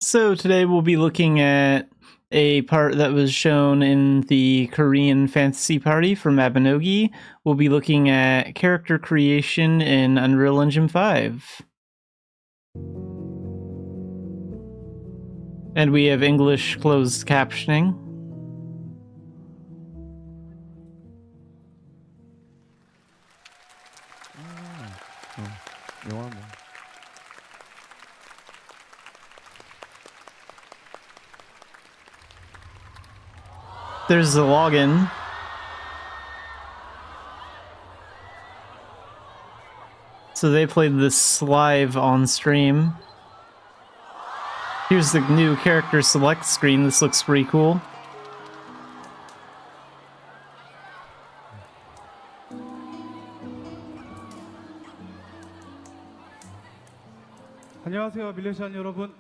So today we'll be looking at a part that was shown in the Korean Fantasy Party for Mabinogi. We'll be looking at character creation in Unreal Engine 5. And we have English closed captioning. There's the login. So they played this live on stream. Here's the new character select screen. This looks pretty cool. 안녕하세요, 밀레시안 여러분.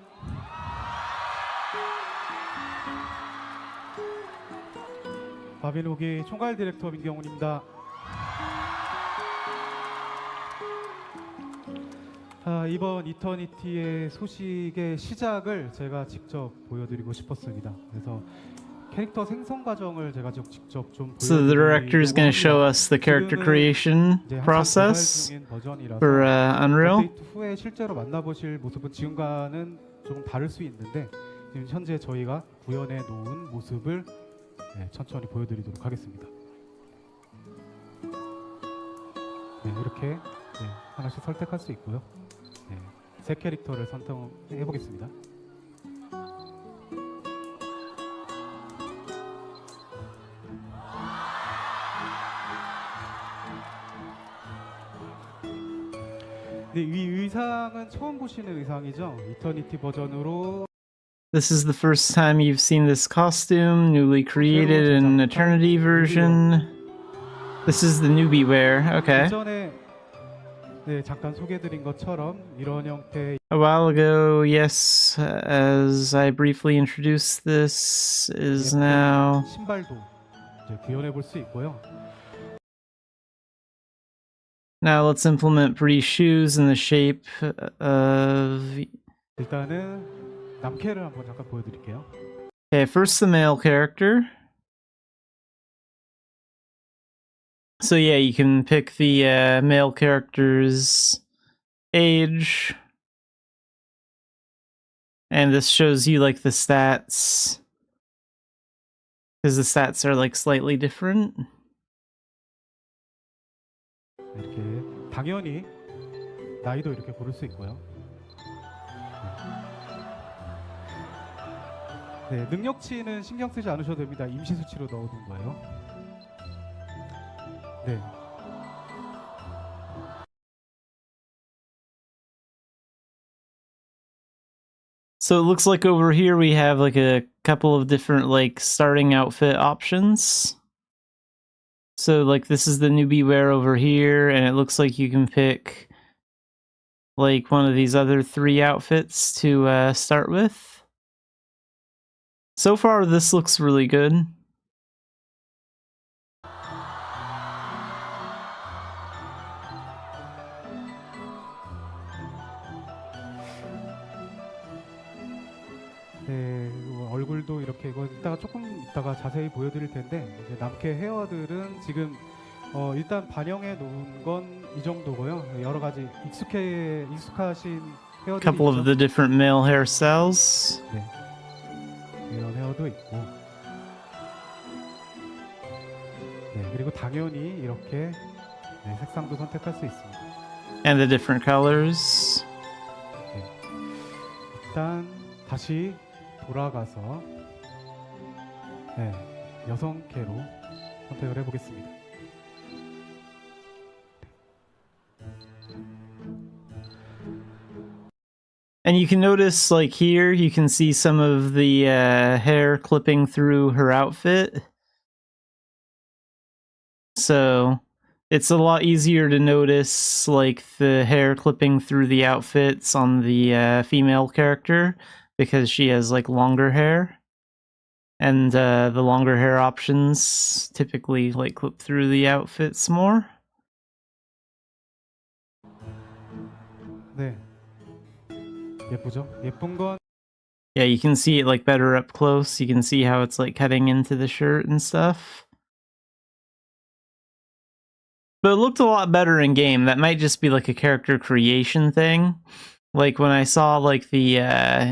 마비노기 총괄 디렉터 민경훈입니다. 이번 이터니티의 소식의 시작을 제가 직접 보여드리고 싶었습니다. 그래서 캐릭터 생성 과정을 제가 직접 좀 So the director is going to show us the character creation process for Unreal. 업데이트 후에 실제로 만나보실 모습은 지금과는 조금 다를 수 있는데 지금 현재 저희가 구현해 놓은 모습을 천천히 보여드리도록 하겠습니다. 이렇게 하나씩 선택할 수 있고요. 새 캐릭터를 선택해 보겠습니다. 이 의상은 처음 보시는 의상이죠. 이터니티 버전으로. This is the first time you've seen this costume, newly created in Eternity version. This is the newbie wear, okay. 전에 잠깐 소개해드린 것처럼 이런 형태의 A while ago, yes, as I briefly introduced, this is now... 신발도 이제 구현해 볼 수 있고요. Now let's implement pretty shoes in the shape of... 일단은 남캐를 한번 잠깐 보여드릴게요. Okay, first the male character. So yeah, you can pick the male character's age. And this shows you like the stats. Because the stats are like slightly different. 이렇게 당연히 나이도 이렇게 고를 수 있고요. 능력치는 신경 쓰지 않으셔도 됩니다. 임시 수치로 넣어둔 거예요. So it looks like over here we have like a couple of different like starting outfit options. So like this is the newbie wear over here, and it looks like you can pick like one of these other 3 outfits to start with. So far this looks really good. 얼굴도 이렇게 이거 이따가 조금 이따가 자세히 보여드릴 텐데 이제 남캐 헤어들은 지금 일단 반영해 놓은 건 이 정도고요. 여러 가지 익숙하신 헤어들이 Couple of the different male hairstyles. 이런 헤어도 있고, 그리고 당연히 이렇게 색상도 선택할 수 있습니다. And the different colors. 일단 다시 돌아가서 여성캐로 선택을 해보겠습니다. And you can notice, like here, you can see some of the hair clipping through her outfit. So it's a lot easier to notice, like, the hair clipping through the outfits on the female character, because she has, like, longer hair. And the longer hair options typically, like, clip through the outfits more. 예쁘죠? 예쁜 건 Yeah, you can see it like better up close. You can see how it's like cutting into the shirt and stuff. But it looked a lot better in game. That might just be like a character creation thing. Like when I saw like the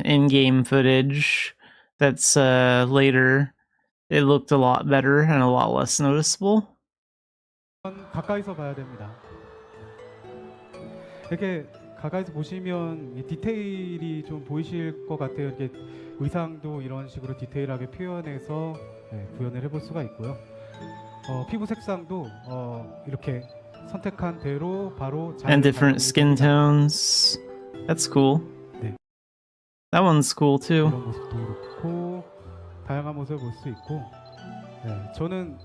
in-game footage that's later, it looked a lot better and a lot less noticeable. 가까이서 봐야 됩니다. 이렇게 가까이서 보시면 이 디테일이 좀 보이실 것 같아요. 이렇게 의상도 이런 식으로 디테일하게 표현해서 구현을 해볼 수가 있고요. 피부 색상도 이렇게 선택한 대로 바로 잘 And different skin tones. That's cool. 네. That one's cool too. 이런 모습도 그렇고 다양한 모습을 볼 수 있고, 네, 저는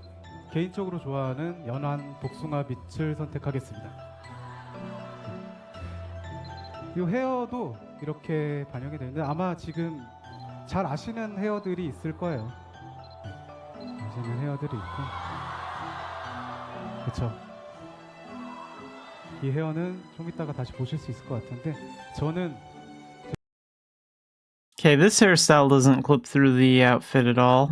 개인적으로 좋아하는 연한 복숭아 빛을 선택하겠습니다. 이 헤어도 이렇게 반영이 되는데 아마 지금 잘 아시는 헤어들이 있을 거예요. 아시는 헤어들이 있고, 그렇죠. 이 헤어는 좀 이따가 다시 보실 수 있을 것 같은데 저는 Okay, this hairstyle doesn't clip through the outfit at all.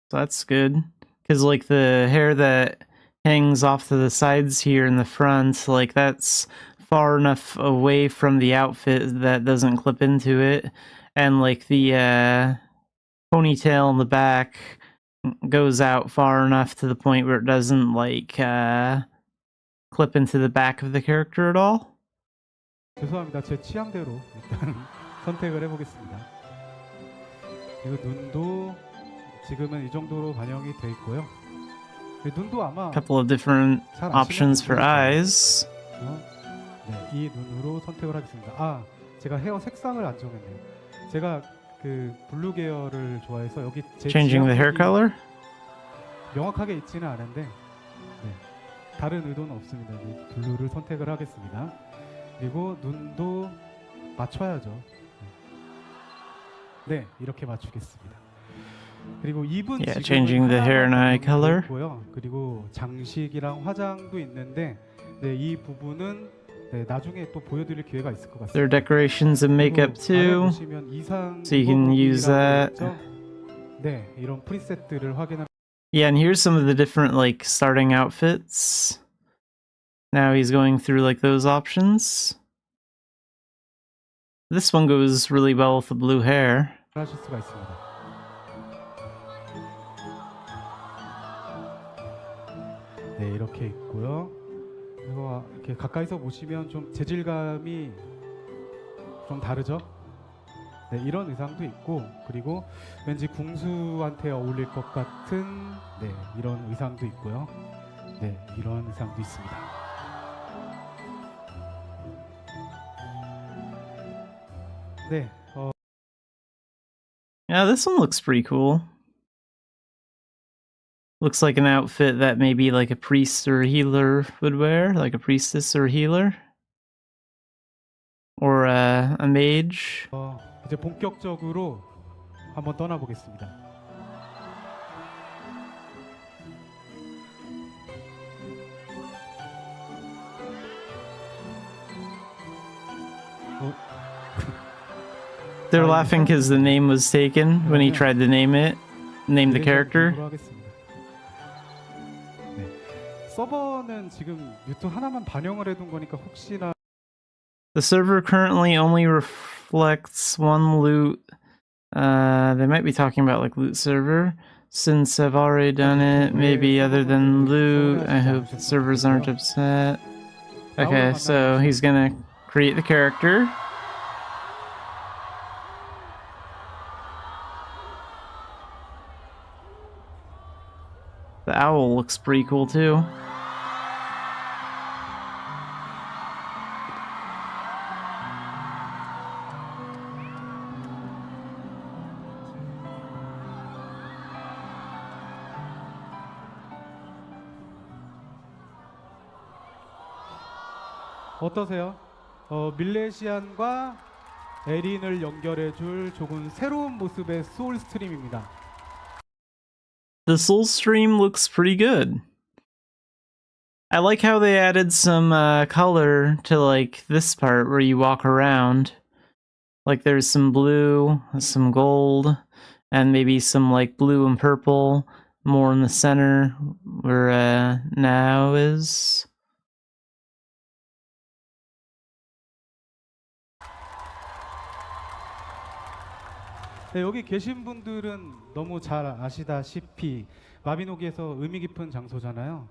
So that's good. Because, like, the hair that hangs off to the sides here in the front, like, that's far enough away from the outfit that doesn't clip into it. And, like, the ponytail in the back goes out far enough to the point where it doesn't, like, clip into the back of the character at all. 죄송합니다. 제 취향대로 일단 선택을 해보겠습니다. 그리고 눈도 지금은 이 정도로 반영이 돼 있고요. 눈도 아마 Couple of different options for eyes. 네, 이 눈으로 선택을 하겠습니다. 아, 제가 헤어 색상을 안 정했네요. 제가 그 블루 계열을 좋아해서 여기 제 Changing the hair color? 명확하게 있지는 않은데 네, 다른 의도는 없습니다. 이 블루를 선택을 하겠습니다. 그리고 눈도 맞춰야죠. 네, 이렇게 맞추겠습니다. 그리고 입은 Yeah, 지금 changing the hair and eye color. 그리고 장식이랑 화장도 있는데 네, 이 부분은 네, 나중에 또 보여드릴 기회가 있을 것 같습니다. There are decorations and makeup too, so you can use that. 네, 이런 프리셋들을 확인하면. Yeah, and here's some of the different like starting outfits. Now he's going through like those options. This one goes really well with the blue hair. 하실 수가 있습니다. 네, 이렇게 있고요. 그리고 이렇게 가까이서 보시면 좀 재질감이 좀 다르죠? 네, 이런 의상도 있고, 그리고 왠지 궁수한테 어울릴 것 같은 네, 이런 의상도 있고요. 네, 이런 의상도 있습니다. 네, Yeah, this one looks pretty cool. Looks like an outfit that maybe like a priest or a healer would wear, like a priestess or a healer. Or a mage. 이제 본격적으로 한번 떠나보겠습니다. They're laughing because the name was taken when he tried to name the character. 네. 서버는 지금 유튜브 하나만 반영을 해둔 거니까 혹시나. The server currently only reflects one loot. They might be talking about like loot server. Since I've already done it, maybe other than loot, I hope the servers aren't upset. Okay, so he's gonna create the character. The owl looks pretty cool too. 어떠세요? 밀레시안과 에린을 연결해줄 조금 새로운 모습의 소울 스트림입니다. The soul stream looks pretty good. I like how they added some color to like this part where you walk around. Like there's some blue, some gold, and maybe some like blue and purple more in the center where now is. 네, 여기 계신 분들은 너무 잘 아시다시피 마비노기에서 의미 깊은 장소잖아요.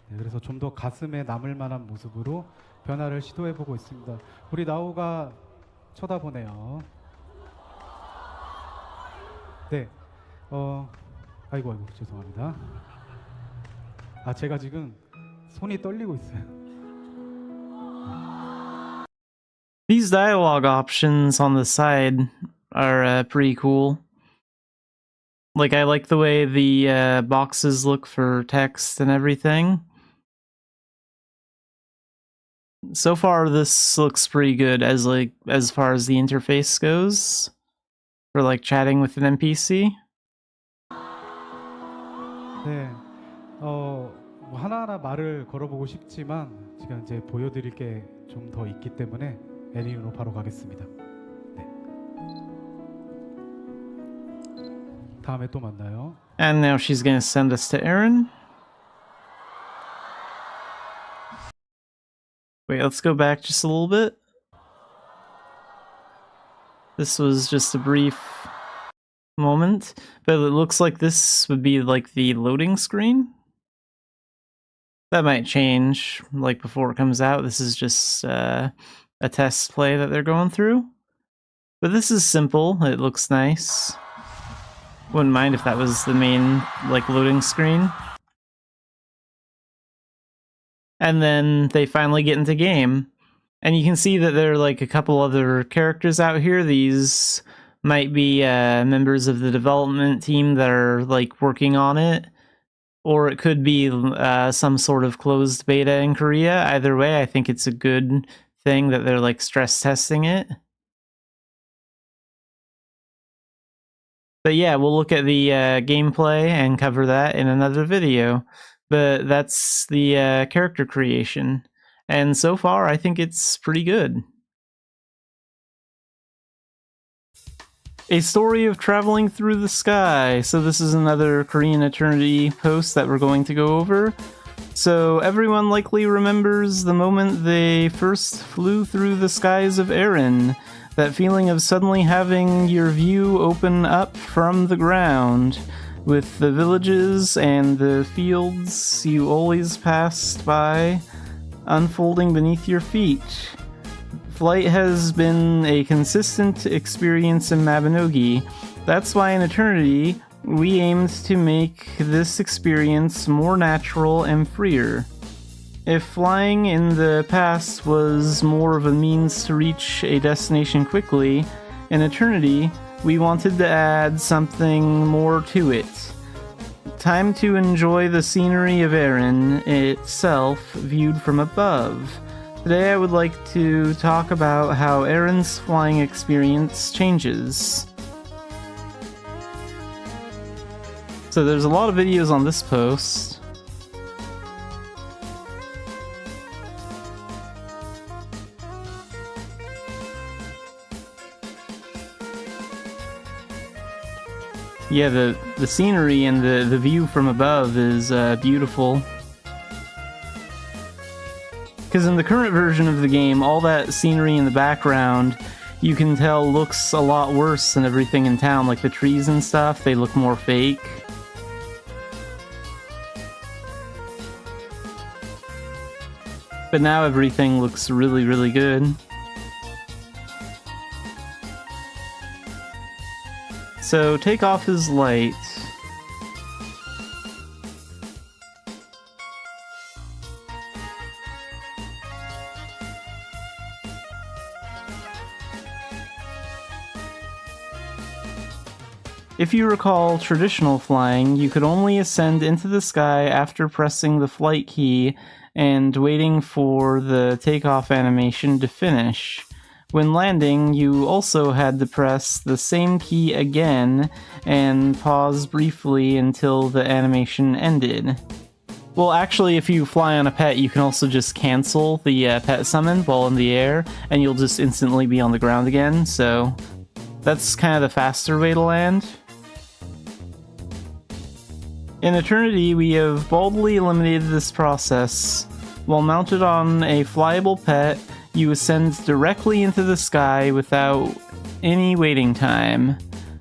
네, 그래서 좀 더 가슴에 남을 만한 모습으로 변화를 시도해보고 있습니다. 우리 나오가 쳐다보네요. 네, 아이고 죄송합니다. 아, 제가 지금 손이 떨리고 있어요. These dialogue options on the side are pretty cool. Like, I like the way the boxes look for text and everything. So far, this looks pretty good as far as the interface goes for like chatting with an NPC. 네, 뭐 하나하나 말을 걸어보고 싶지만 지금 이제 보여드릴 게 좀 더 있기 때문에 애니로 바로 가겠습니다. 네. 다음에 또 만나요. And now she's gonna send us to Aaron. Wait, let's go back just a little bit. This was just a brief moment, but it looks like this would be like the loading screen. That might change like before it comes out. This is just a test play that they're going through. But this is simple. It looks nice. Wouldn't mind if that was the main like loading screen. And then they finally get into game. And you can see that there are like a couple other characters out here. These might be members of the development team that are like working on it. Or it could be some sort of closed beta in Korea. Either way, I think it's a good thing that they're like stress testing it. But yeah, we'll look at the gameplay and cover that in another video. But that's the character creation. And so far, I think it's pretty good. A story of traveling through the sky. So this is another Korean Eternity post that we're going to go over. So everyone likely remembers the moment they first flew through the skies of Erin. That feeling of suddenly having your view open up from the ground, with the villages and the fields you always passed by unfolding beneath your feet. Flight has been a consistent experience in Mabinogi. That's why in Eternity, we aimed to make this experience more natural and freer. If flying in the past was more of a means to reach a destination quickly, in Eternity, we wanted to add something more to it. Time to enjoy the scenery of Erin itself viewed from above. Today I would like to talk about how Erin's flying experience changes. So there's a lot of videos on this post. Yeah, the scenery and the view from above is beautiful. Because in the current version of the game, all that scenery in the background, you can tell looks a lot worse than everything in town. Like the trees and stuff, they look more fake. But now everything looks really, really good. So takeoff is light. If you recall traditional flying, you could only ascend into the sky after pressing the flight key and waiting for the takeoff animation to finish. When landing, you also had to press the same key again and pause briefly until the animation ended. Well, actually, if you fly on a pet, you can also just cancel the pet summon while in the air, and you'll just instantly be on the ground again, so that's kind of the faster way to land. In Eternity, we have boldly eliminated this process. While mounted on a flyable pet, you ascend directly into the sky without any waiting time.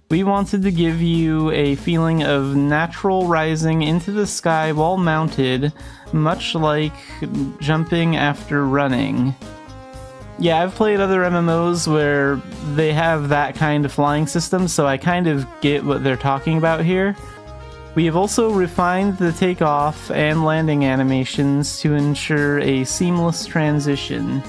We wanted to give you a feeling of natural rising into the sky while mounted, much like jumping after running. Yeah, I've played other MMOs where they have that kind of flying system, so I kind of get what they're talking about here. We have also refined the takeoff and landing animations to ensure a seamless transition.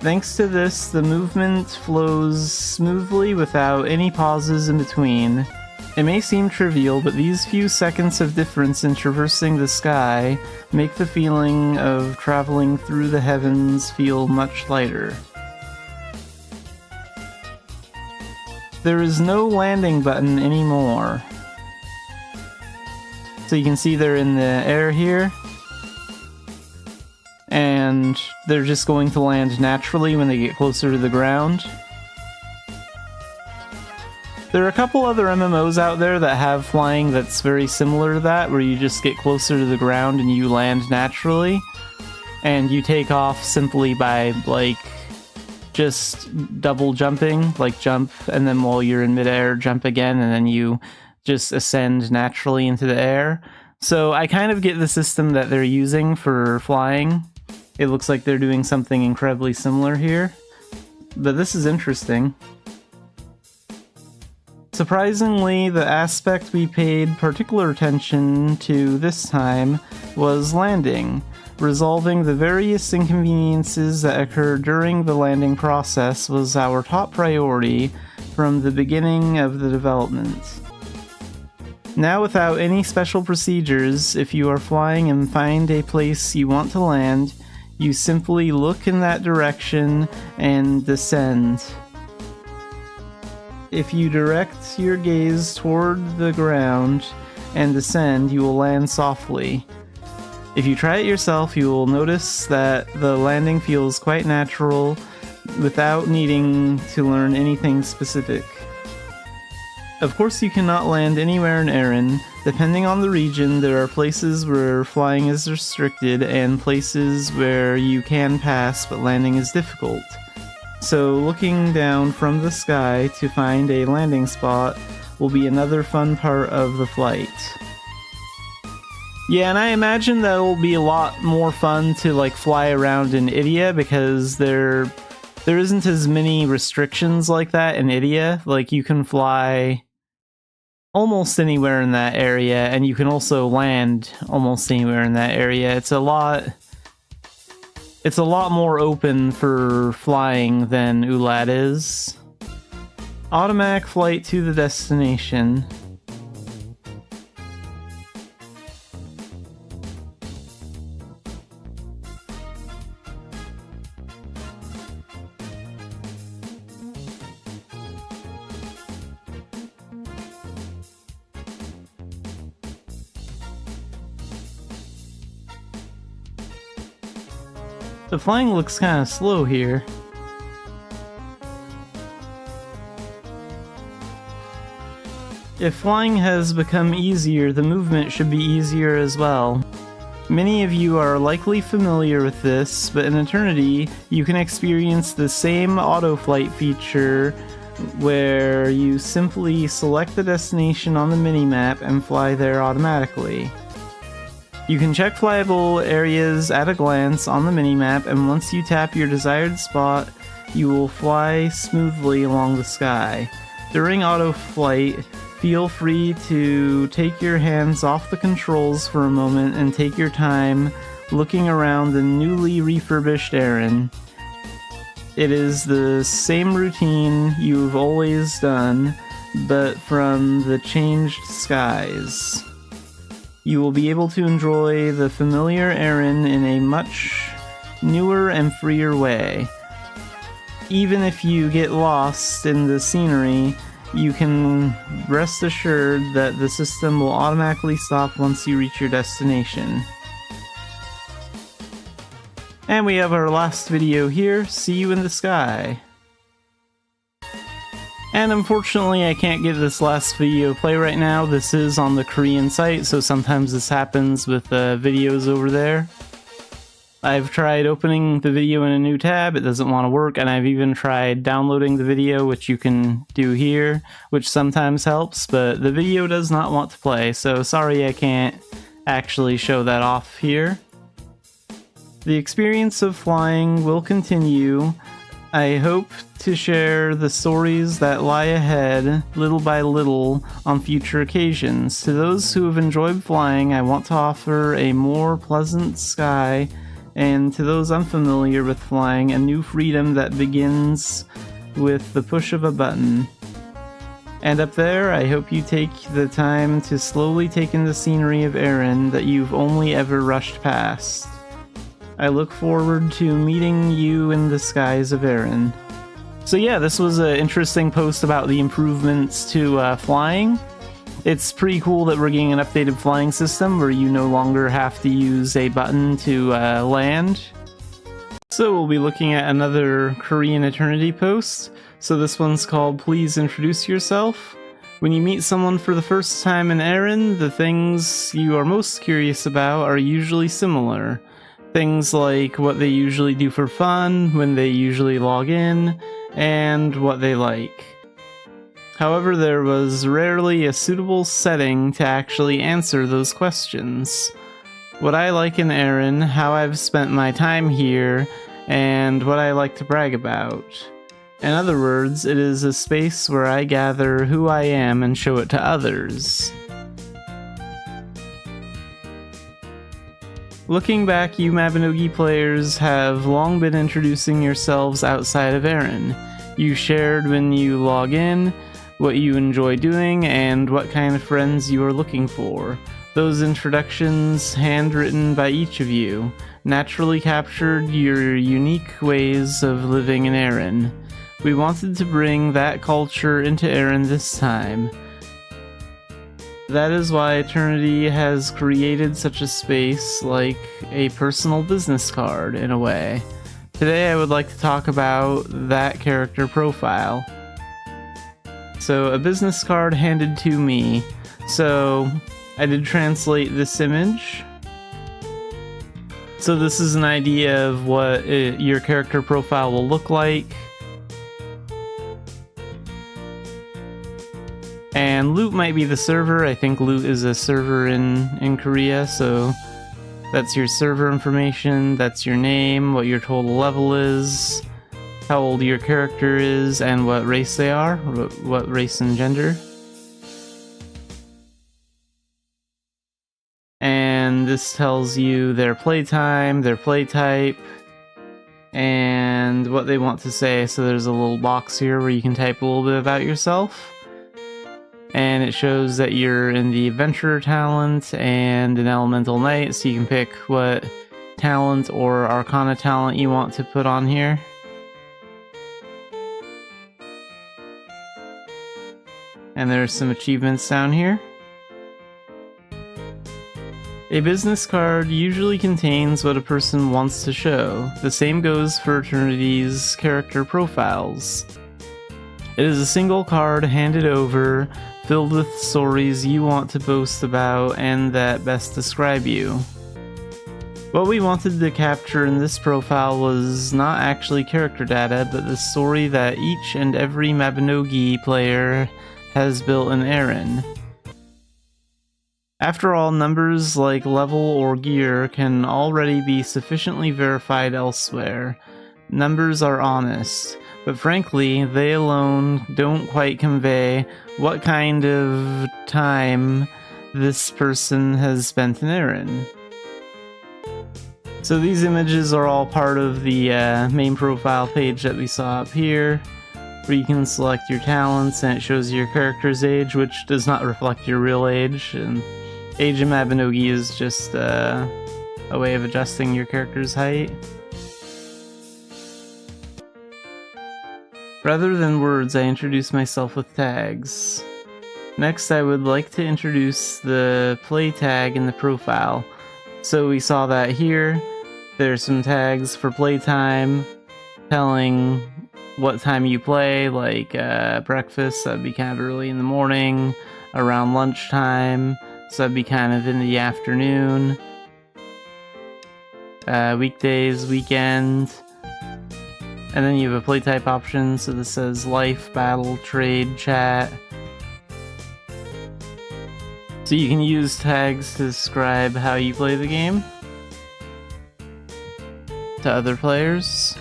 Thanks to this, the movement flows smoothly without any pauses in between. It may seem trivial, but these few seconds of difference in traversing the sky make the feeling of traveling through the heavens feel much lighter. There is no landing button anymore. So you can see they're in the air here. And they're just going to land naturally when they get closer to the ground. There are a couple other MMOs out there that have flying that's very similar to that, where you just get closer to the ground and you land naturally. And you take off simply by, like, just double jumping, like jump, and then while you're in midair, jump again, and then you just ascend naturally into the air. So I kind of get the system that they're using for flying. It looks like they're doing something incredibly similar here, but this is interesting. Surprisingly, the aspect we paid particular attention to this time was landing. Resolving the various inconveniences that occur during the landing process was our top priority from the beginning of the development. Now, without any special procedures, if you are flying and find a place you want to land, you simply look in that direction and descend. If you direct your gaze toward the ground and descend, you will land softly. If you try it yourself, you will notice that the landing feels quite natural without needing to learn anything specific. Of course, you cannot land anywhere in Erin. Depending on the region, there are places where flying is restricted and places where you can pass but landing is difficult. So looking down from the sky to find a landing spot will be another fun part of the flight. Yeah, and I imagine that'll be a lot more fun to like fly around in Idia because there isn't as many restrictions like that in Idia. Like you can fly almost anywhere in that area, and you can also land almost anywhere in that area. It's a lot more open for flying than Ulad is. Automatic flight to the destination. The flying looks kind of slow here. If flying has become easier, the movement should be easier as well. Many of you are likely familiar with this, but in Eternity, you can experience the same auto-flight feature where you simply select the destination on the minimap and fly there automatically. You can check flyable areas at a glance on the minimap, and once you tap your desired spot, you will fly smoothly along the sky. During auto-flight, feel free to take your hands off the controls for a moment and take your time looking around the newly refurbished Erin. It is the same routine you've always done, but from the changed skies. You will be able to enjoy the familiar Erin in a much newer and freer way. Even if you get lost in the scenery, you can rest assured that the system will automatically stop once you reach your destination. And we have our last video here, See You in the Sky. And unfortunately I can't get this last video play right now. This is on the Korean site, so sometimes this happens with videos over there. I've tried opening the video in a new tab, it doesn't want to work, and I've even tried downloading the video, which you can do here, which sometimes helps, but the video does not want to play, so sorry I can't actually show that off here. The experience of flying will continue. I hope to share the stories that lie ahead, little by little, on future occasions. To those who have enjoyed flying, I want to offer a more pleasant sky, and to those unfamiliar with flying, a new freedom that begins with the push of a button. And up there, I hope you take the time to slowly take in the scenery of Erin that you've only ever rushed past. I look forward to meeting you in the skies of Erin. So yeah, this was an interesting post about the improvements to flying. It's pretty cool that we're getting an updated flying system where you no longer have to use a button to land. So we'll be looking at another Korean Eternity post. So this one's called Please Introduce Yourself. When you meet someone for the first time in Erin, the things you are most curious about are usually similar. Things like what they usually do for fun, when they usually log in, and what they like. However, there was rarely a suitable setting to actually answer those questions. What I like in Erin, how I've spent my time here, and what I like to brag about. In other words, it is a space where I gather who I am and show it to others. Looking back, you Mabinogi players have long been introducing yourselves outside of Erin. You shared when you log in, what you enjoy doing, and what kind of friends you are looking for. Those introductions, handwritten by each of you, naturally captured your unique ways of living in Erin. We wanted to bring that culture into Erin this time. That is why Eternity has created such a space, like a personal business card, in a way. Today I would like to talk about that character profile. So, a business card handed to me. So, I did translate this image. So this is an idea of what your character profile will look like. And loot might be the server. I think loot is a server in Korea, so that's your server information, that's your name, what your total level is, how old your character is, and what race they are, what race and gender. And this tells you their playtime, their play type, and what they want to say. So there's a little box here where you can type a little bit about yourself. And it shows that you're in the Adventurer talent and an Elemental Knight, so you can pick what talent or Arcana talent you want to put on here. And there's some achievements down here. A business card usually contains what a person wants to show. The same goes for Eternity's character profiles. It is a single card handed over, filled with stories you want to boast about and that best describe you. What we wanted to capture in this profile was not actually character data, but the story that each and every Mabinogi player has built in Erin. After all, numbers like level or gear can already be sufficiently verified elsewhere. Numbers are honest, but frankly, they alone don't quite convey what kind of time this person has spent in Erin. So these images are all part of the main profile page that we saw up here, where you can select your talents and it shows your character's age, which does not reflect your real age. And age in Mabinogi is just a way of adjusting your character's height. Rather than words, I introduce myself with tags. Next, I would like to introduce the play tag in the profile. So we saw that here. There's some tags for playtime, telling what time you play, like breakfast, that'd be kind of early in the morning, around lunchtime, so that'd be kind of in the afternoon, weekdays, weekend, and then you have a play type option, so this says life, battle, trade, chat. So you can use tags to describe how you play the game to other players.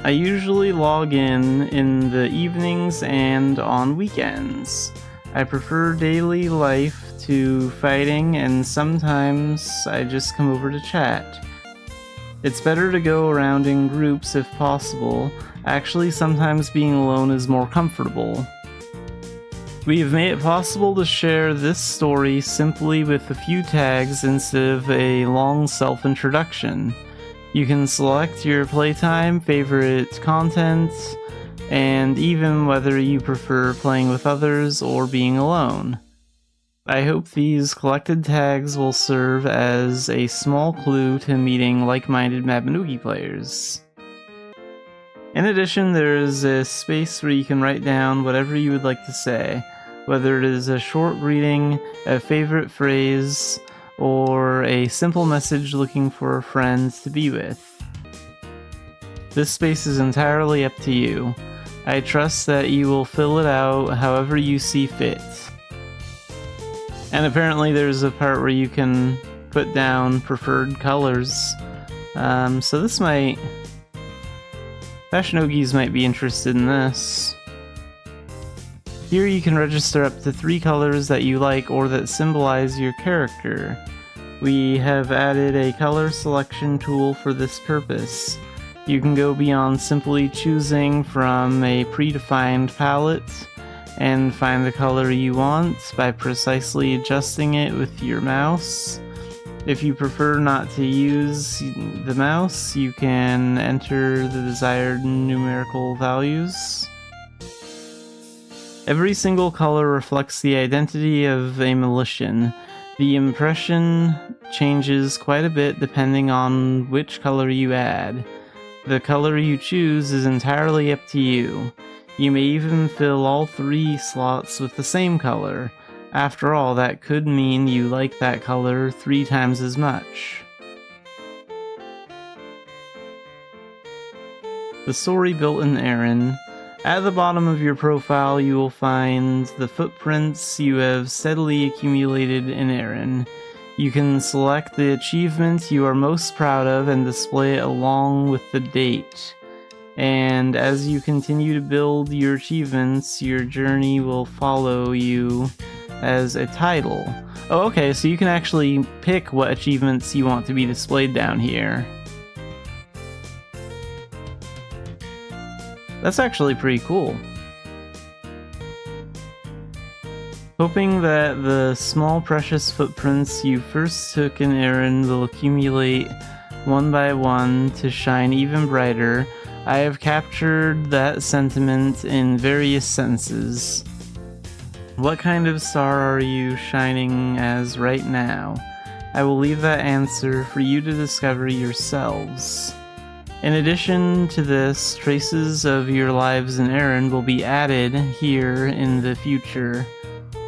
I usually log in the evenings and on weekends. I prefer daily life to fighting, and sometimes I just come over to chat. It's better to go around in groups if possible. Actually, sometimes being alone is more comfortable. We have made it possible to share this story simply with a few tags instead of a long self-introduction. You can select your playtime, favorite content, and even whether you prefer playing with others or being alone. I hope these collected tags will serve as a small clue to meeting like-minded Mabinogi players. In addition, there is a space where you can write down whatever you would like to say, whether it is a short greeting, a favorite phrase, or a simple message looking for a friend to be with. This space is entirely up to you. I trust that you will fill it out however you see fit. And apparently there's a part where you can put down preferred colors. So this might... Fashinogis might be interested in this. Here you can register up to 3 colors that you like or that symbolize your character. We have added a color selection tool for this purpose. You can go beyond simply choosing from a predefined palette and find the color you want by precisely adjusting it with your mouse. If you prefer not to use the mouse, you can enter the desired numerical values. Every single color reflects the identity of a Melodic. The impression changes quite a bit depending on which color you add. The color you choose is entirely up to you. You may even fill all 3 slots with the same color. After all, that could mean you like that color 3 times as much. The story built in Aaron. At the bottom of your profile, you will find the footprints you have steadily accumulated in Aaron. You can select the achievement you are most proud of and display it along with the date. And as you continue to build your achievements, your journey will follow you as a title. Oh, okay, so you can actually pick what achievements you want to be displayed down here. That's actually pretty cool. Hoping that the small precious footprints you first took in Aaron will accumulate one by one to shine even brighter, I have captured that sentiment in various senses. What kind of star are you shining as right now? I will leave that answer for you to discover yourselves. In addition to this, traces of your lives in Aaron will be added here in the future.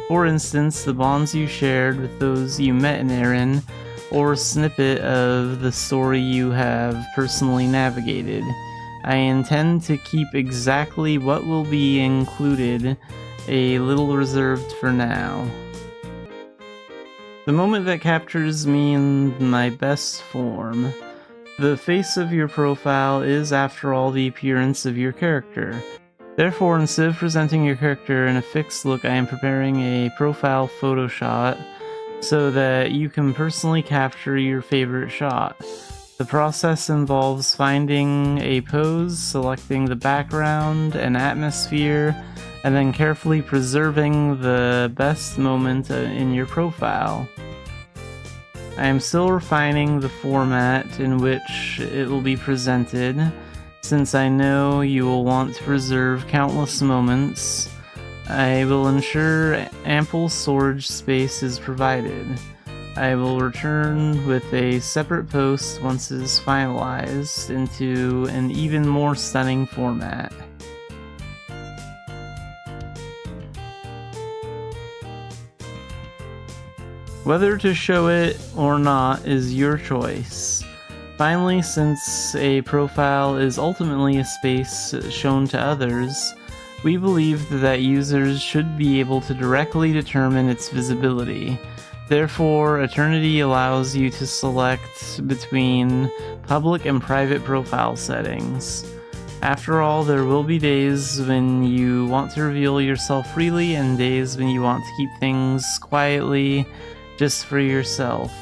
For instance, the bonds you shared with those you met in Aaron, or a snippet of the story you have personally navigated. I intend to keep exactly what will be included, a little reserved for now. The moment that captures me in my best form. The face of your profile is, after all, the appearance of your character. Therefore, instead of presenting your character in a fixed look, I am preparing a profile photo shot so that you can personally capture your favorite shot. The process involves finding a pose, selecting the background and atmosphere, and then carefully preserving the best moment in your profile. I am still refining the format in which it will be presented, since I know you will want to preserve countless moments. I will ensure ample storage space is provided. I will return with a separate post once it is finalized into an even more stunning format. Whether to show it or not is your choice. Finally, since a profile is ultimately a space shown to others, we believe that users should be able to directly determine its visibility. Therefore, Eternity allows you to select between public and private profile settings. After all, there will be days when you want to reveal yourself freely and days when you want to keep things quietly just for yourself.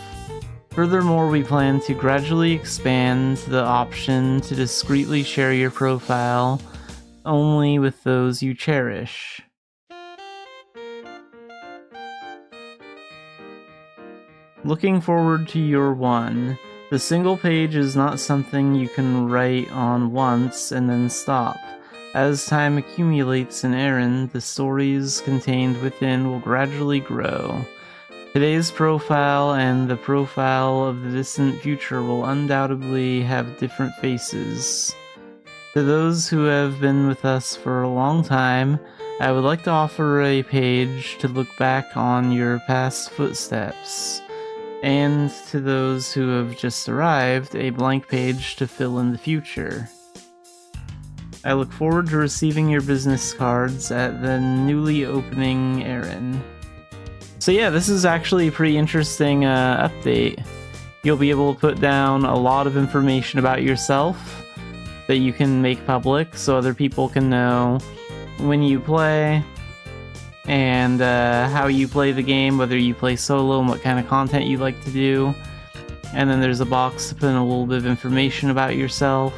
Furthermore, we plan to gradually expand the option to discreetly share your profile only with those you cherish. Looking forward to your one. The single page is not something you can write on once and then stop. As time accumulates in Aaron, the stories contained within will gradually grow. Today's profile and the profile of the distant future will undoubtedly have different faces. To those who have been with us for a long time, I would like to offer a page to look back on your past footsteps. And to those who have just arrived, a blank page to fill in the future. I look forward to receiving your business cards at the newly opening Aaron. So yeah, this is actually a pretty interesting update. You'll be able to put down a lot of information about yourself that you can make public so other people can know when you play and how you play the game, whether you play solo and what kind of content you like to do. And then there's a box to put in a little bit of information about yourself.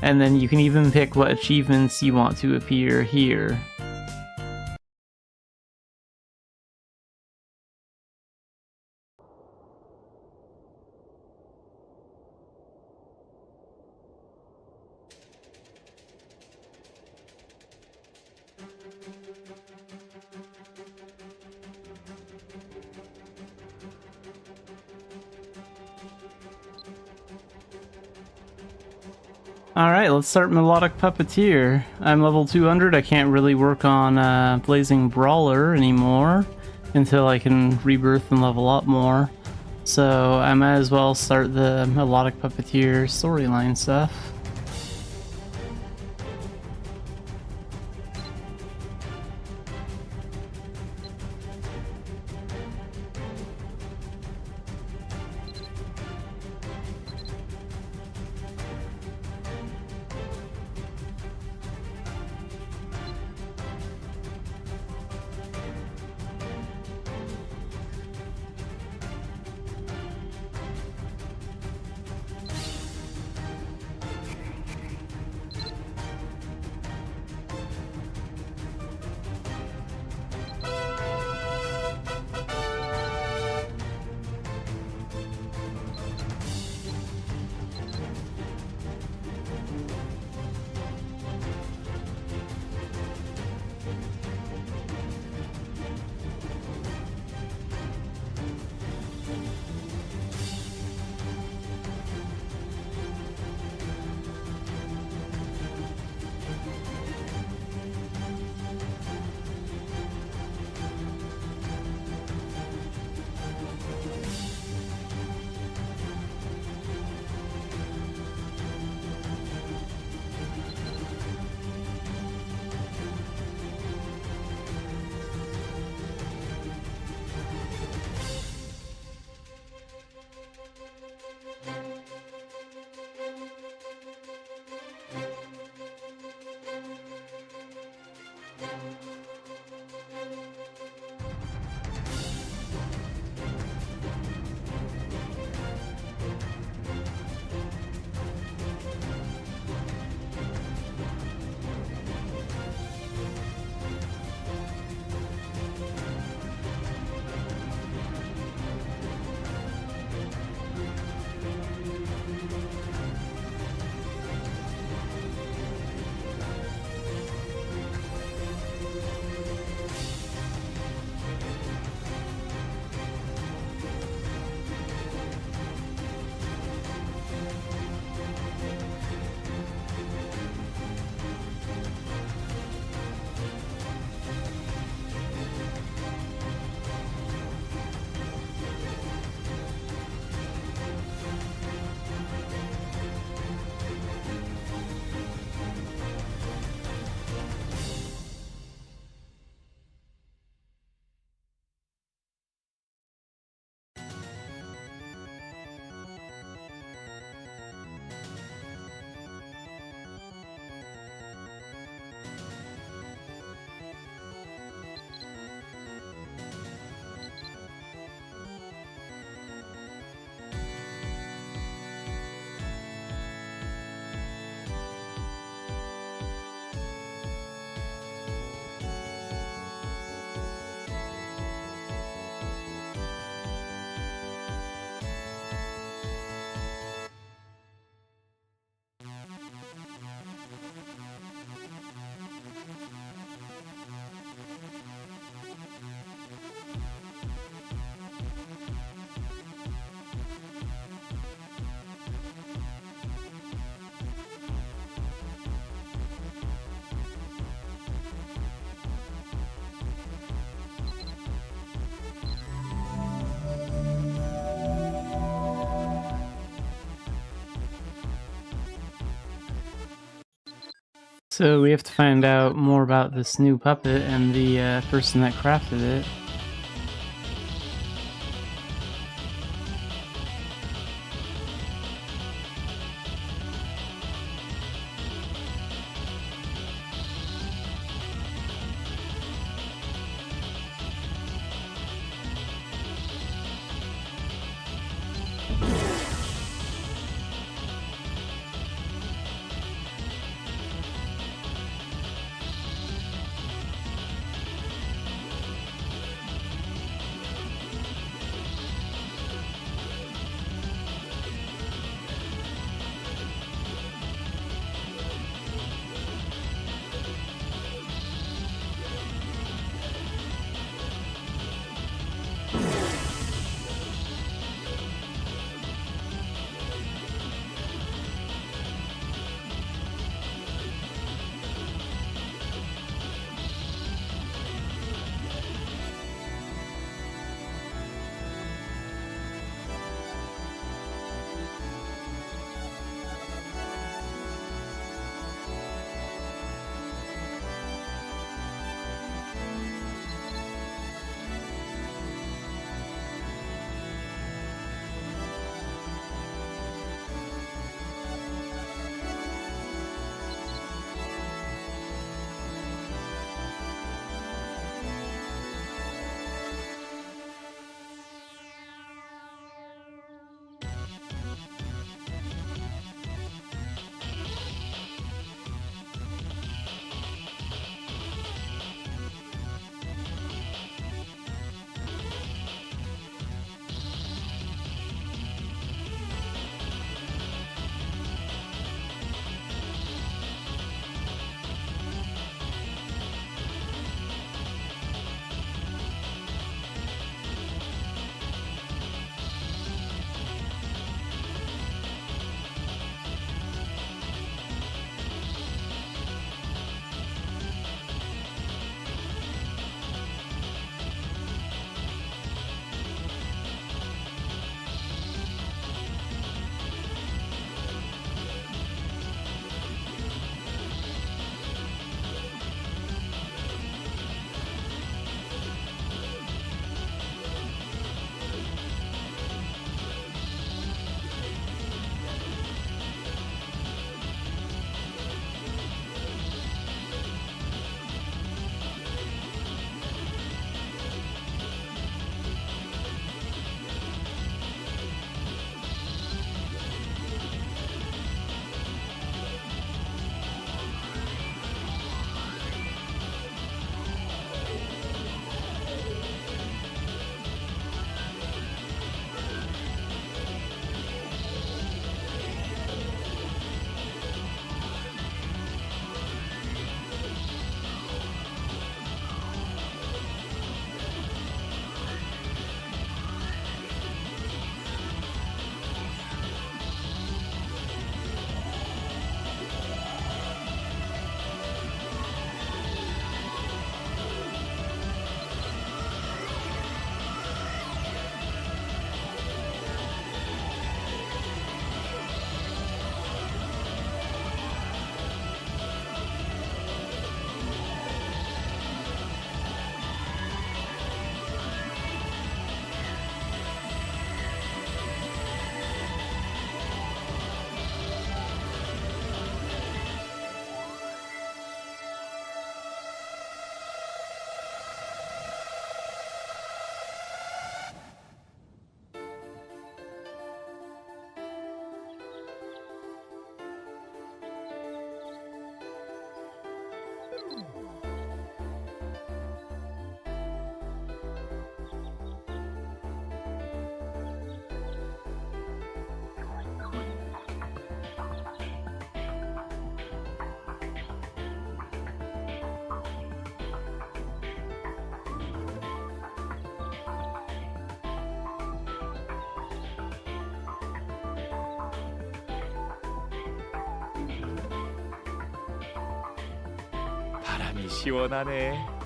And then you can even pick what achievements you want to appear here. Alright, let's start Melodic Puppeteer. I'm level 200, I can't really work on Blazing Brawler anymore until I can rebirth and level up more. So I might as well start the Melodic Puppeteer storyline stuff. So we have to find out more about this new puppet and the person that crafted it. 바람이 시원하네.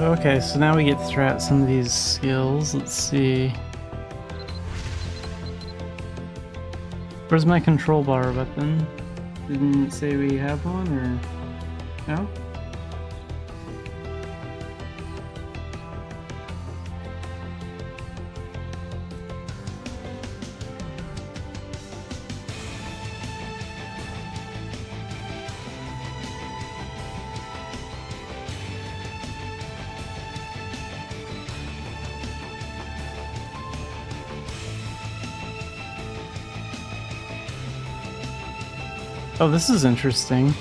Okay, so now we get to try out some of these skills. Let's see. Where's my control bar weapon? Didn't it say we have one, or no? Oh, this is interesting.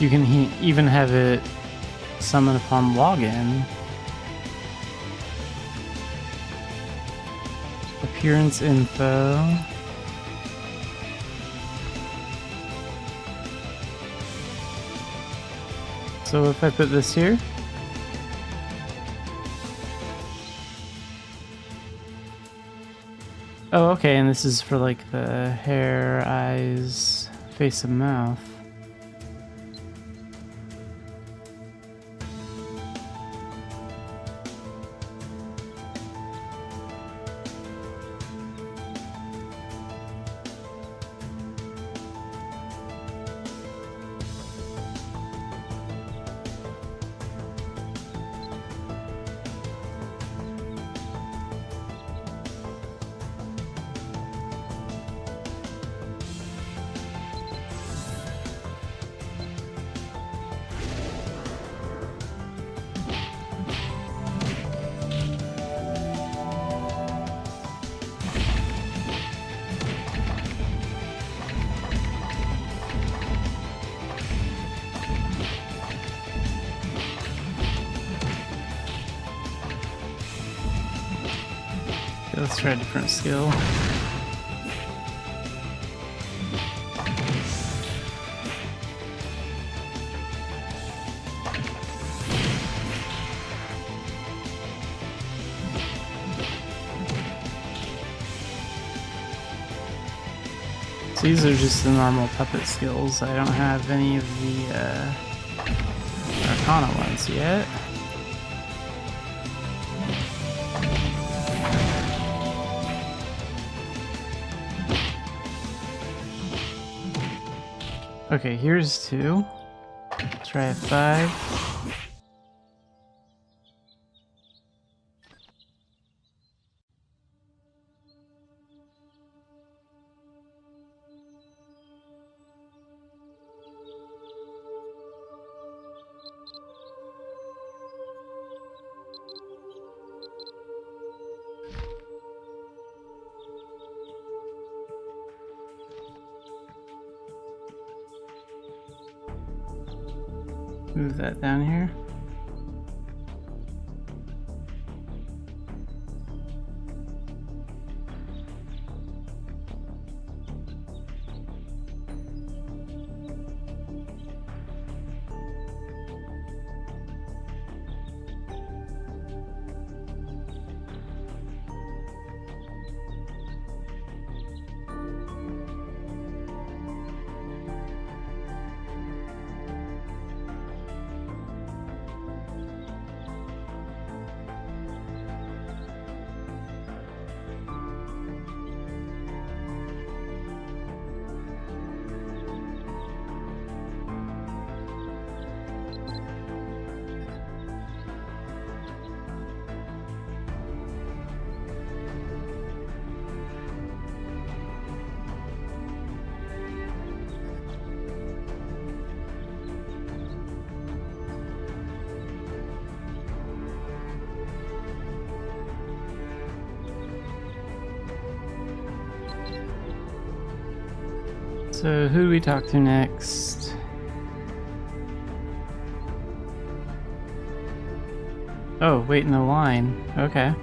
You can even have it summon upon login. Appearance info. So if I put this here, oh, okay, and this is for like the hair, eyes, face, and mouth. Let's try a different skill. So these are just the normal puppet skills. I don't have any of the Arcana ones yet. Okay, here's 2. Try a 5. Move that down here. So who do we talk to next? Oh, wait in the line. Okay.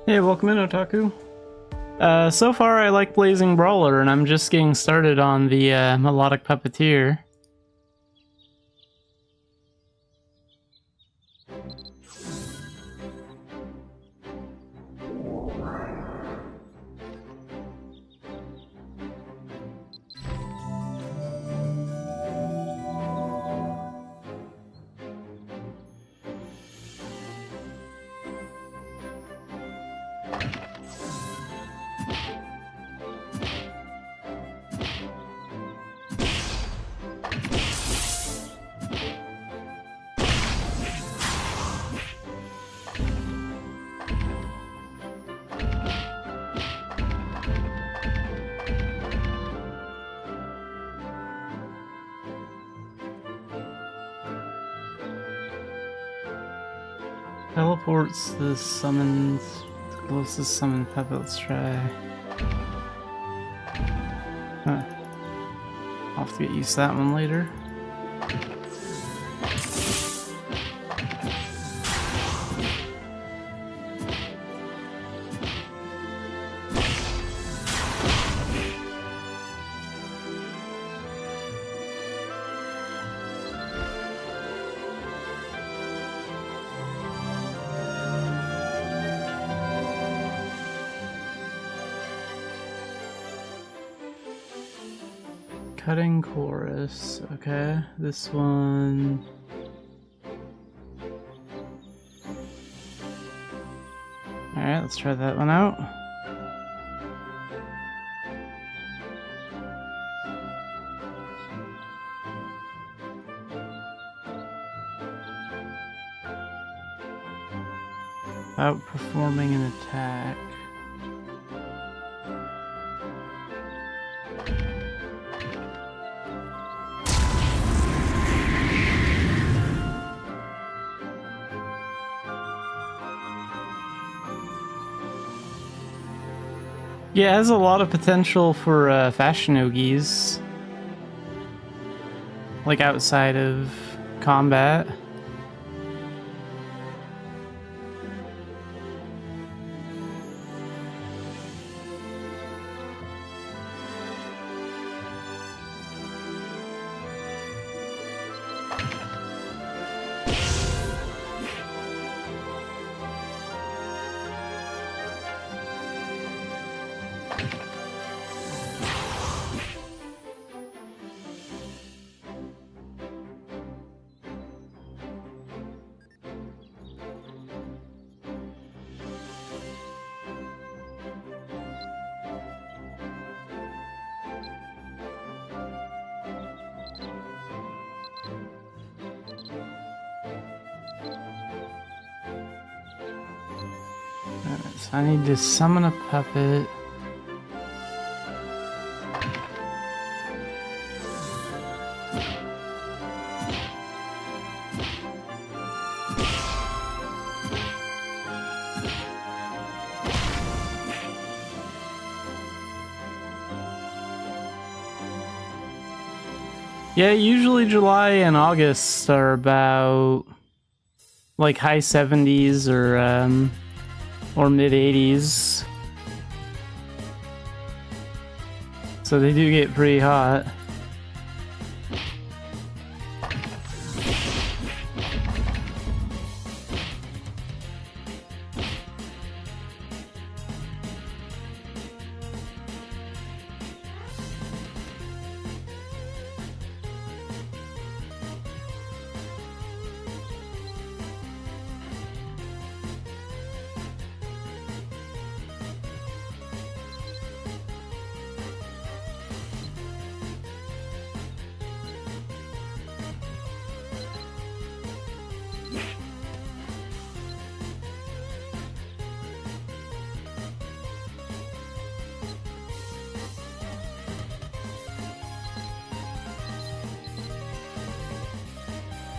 Hey, welcome in, Otaku. So far I like Blazing Brawler, and I'm just getting started on the Melodic Puppeteer. Teleports the summoned, closest summoned puppet. Let's try. Huh. I'll have to get used to that one later. Cutting chorus. Okay, this one. Alright, let's try that one out. Outperforming an attack. Yeah, it has a lot of potential for Fashionogis. Like outside of combat. So I need to summon a puppet. Yeah, usually July and August are about like high 70s or mid 80s. So they do get pretty hot.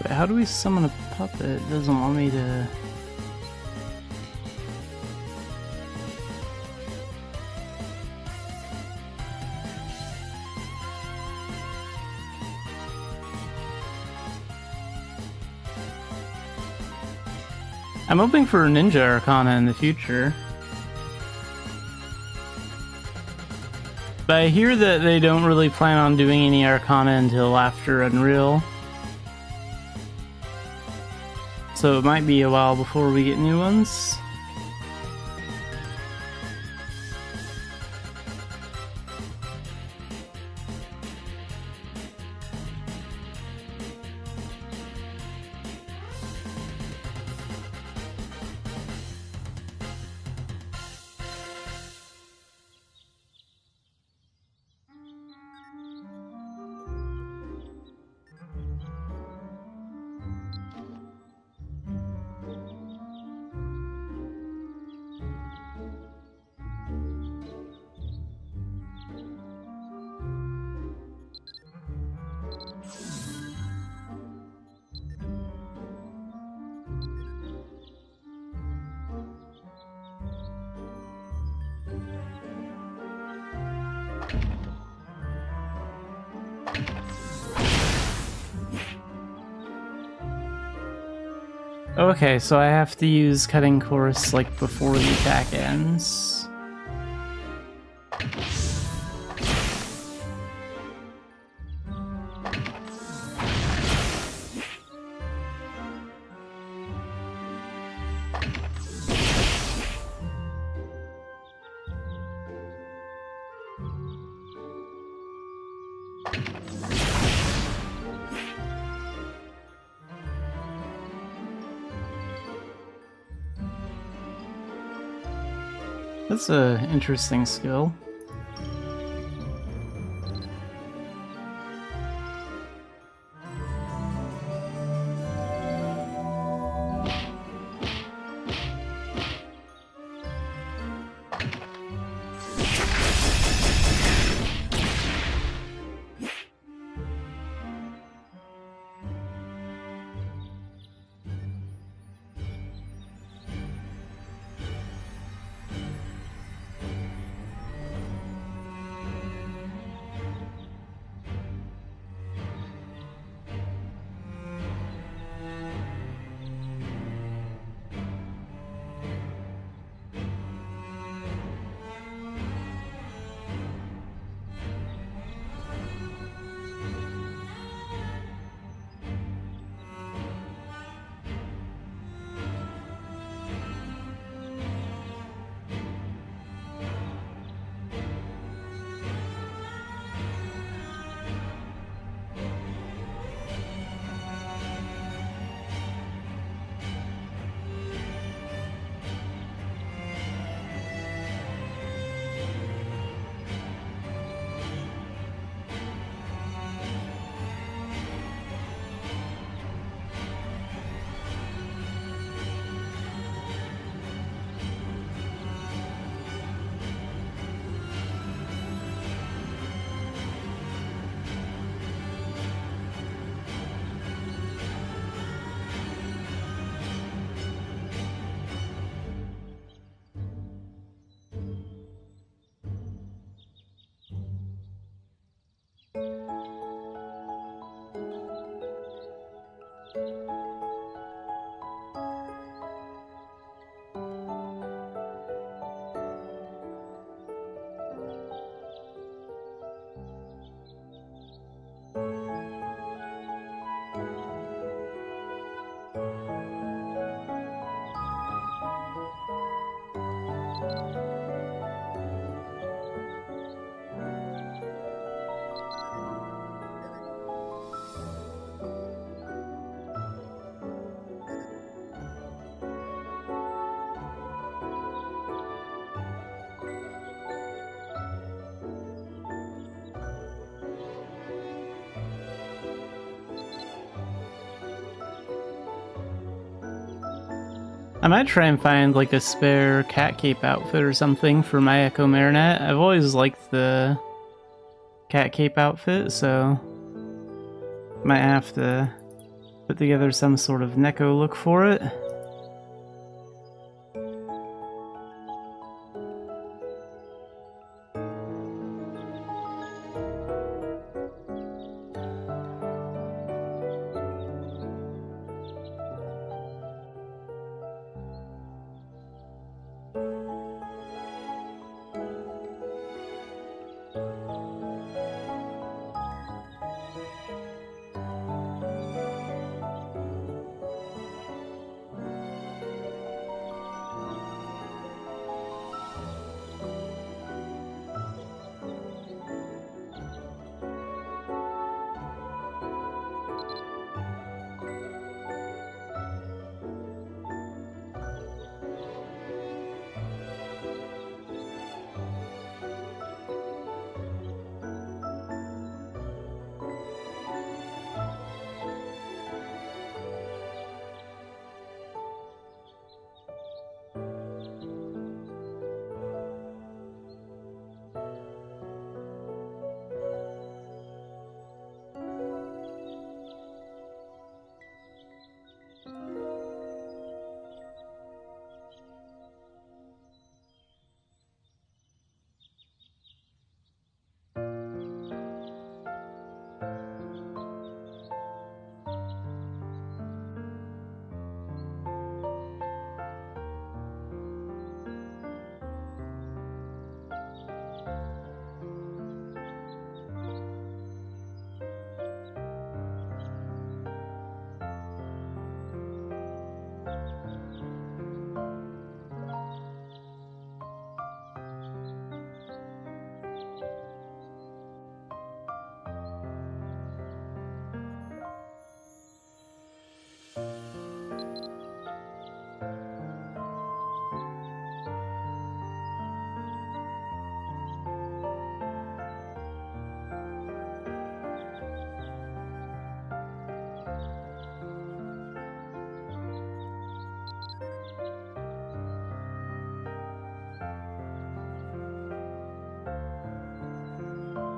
But how do we summon a puppet? It doesn't want me to... I'm hoping for a Ninja Arcana in the future. But I hear that they don't really plan on doing any Arcana until after Unreal. So it might be a while before we get new ones. Okay, so I have to use Cutting Course like before the attack ends. That's an interesting skill. I might try and find like a spare cat cape outfit or something for my Echo Marinette. I've always liked the cat cape outfit, so might have to put together some sort of Neko look for it.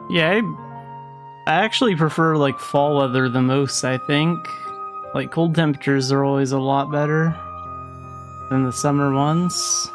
Yeah, I actually prefer like fall weather the most, I think. Like cold temperatures are always a lot better than the summer ones.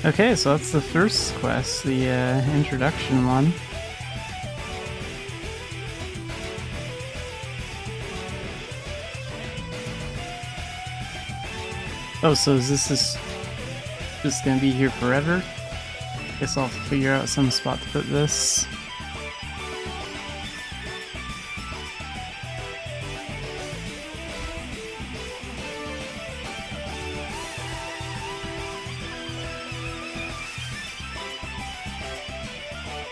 Okay, so that's the first quest, the introduction one. Oh, so is this just gonna be here forever? Guess I'll figure out some spot to put this.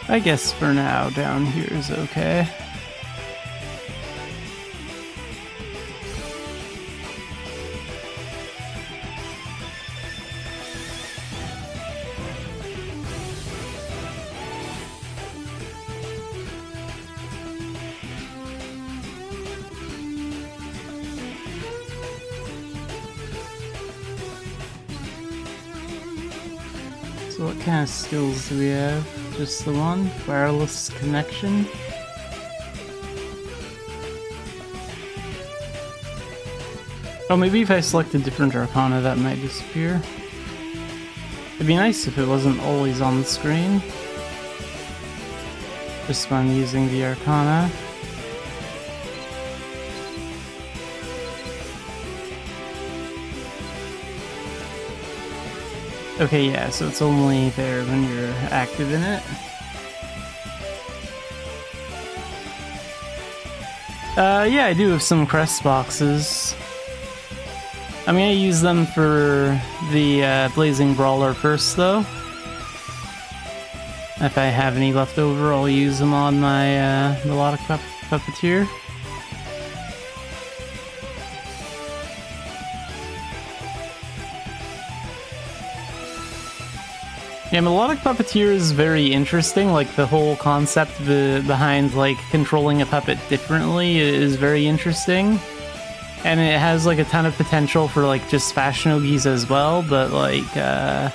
I guess for now down here is okay. So what kind of skills do we have? Just the one? Wireless connection? Oh, maybe if I select a different Arcana that might disappear. It'd be nice if it wasn't always on the screen. Just when I'm using the Arcana. Okay, yeah, so it's only there when you're active in it. Yeah, I do have some crest boxes. I'm gonna use them for the Blazing Brawler first, though. If I have any left over, I'll use them on my Melodic Puppeteer. Yeah, Melodic Puppeteer is very interesting. Like, the whole concept behind, like, controlling a puppet differently is very interesting. And it has, like, a ton of potential for, like, just Fashinogis as well, but, like, I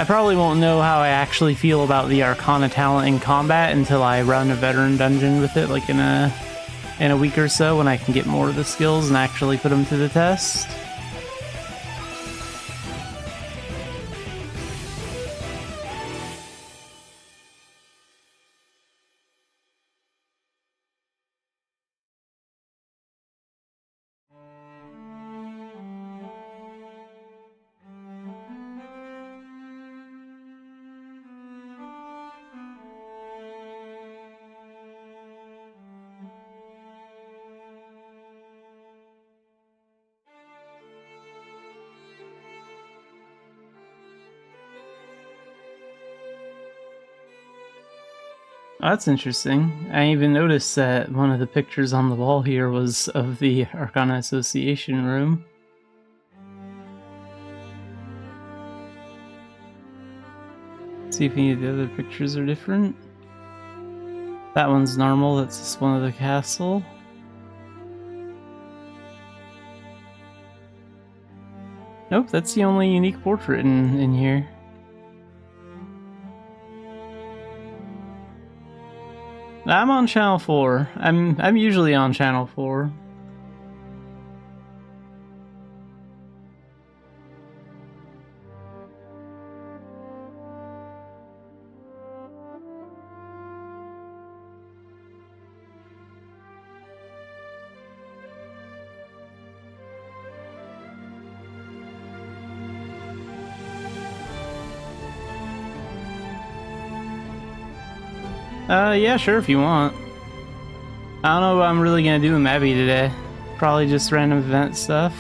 probably won't know how I actually feel about the Arcana talent in combat until I run a veteran dungeon with it, like, in a week or so, when I can get more of the skills and actually put them to the test. Oh, that's interesting. I even noticed that one of the pictures on the wall here was of the Arcana Association room. See if any of the other pictures are different. That one's normal, that's just one of the castle. Nope, that's the only unique portrait in here. I'm on channel 4. I'm usually on channel 4. Yeah, sure, if you want. I don't know what I'm really gonna do with Mabby today. Probably just random event stuff.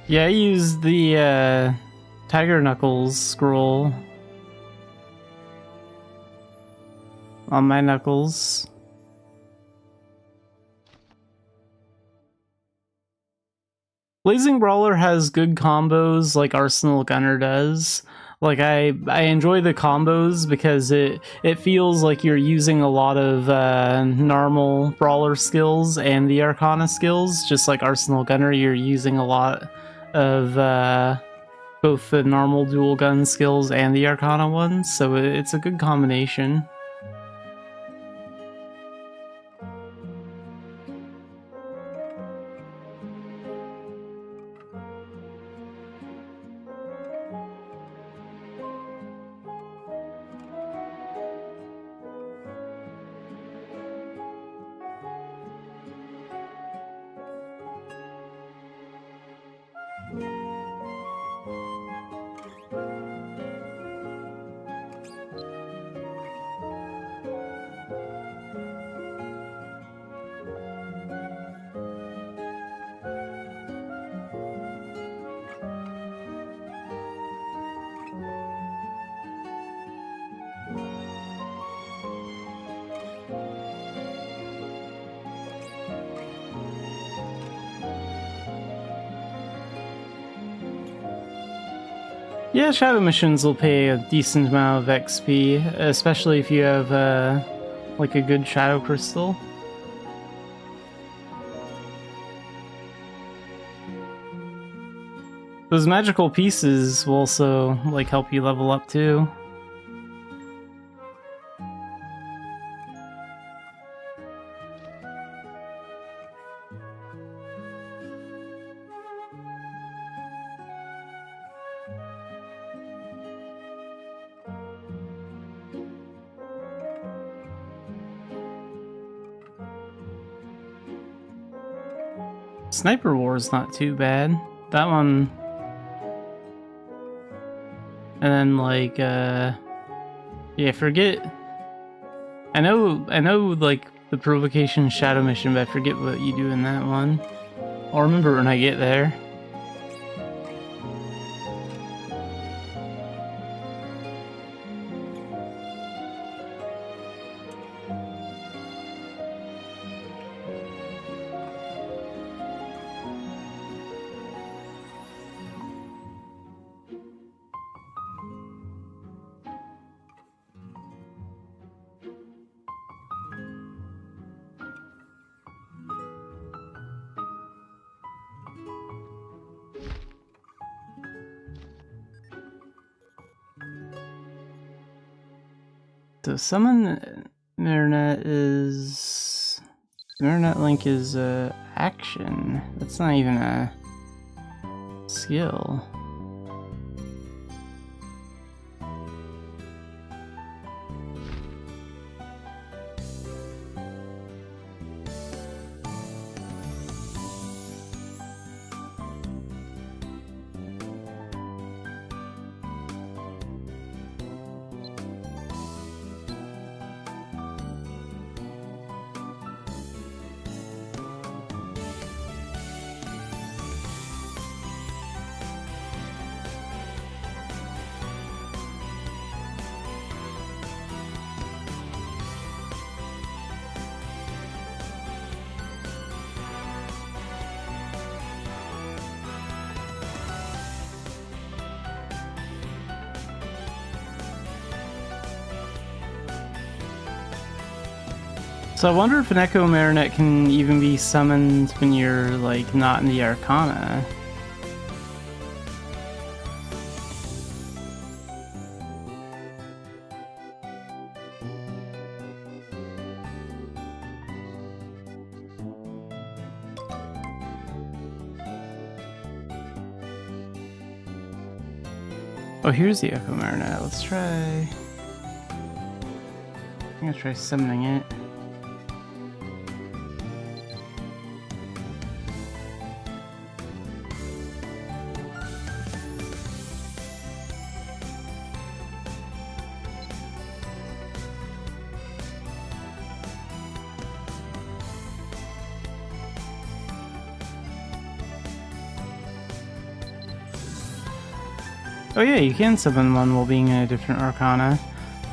Yeah, I used the Tiger Knuckles scroll on my Knuckles. Blazing Brawler has good combos like Arsenal Gunner does. Like, I enjoy the combos because it feels like you're using a lot of normal Brawler skills and the Arcana skills. Just like Arsenal Gunner, you're using a lot of both the normal dual gun skills and the Arcana ones, so it's a good combination. Yeah, shadow missions will pay a decent amount of XP, especially if you have like a good shadow crystal. Those magical pieces will also like help you level up too. Sniper War is not too bad. That one. And then like yeah, forget. I know like the Provocation Shadow mission, but I forget what you do in that one. I'll remember when I get there. So summon Marionette is... Marionette Link is action. That's not even a skill. So I wonder if an Echo Marionette can even be summoned when you're, like, not in the Arcana. Oh, here's the Echo Marionette. Let's try... I'm gonna try summoning it. Oh yeah, you can summon one while being in a different Arcana.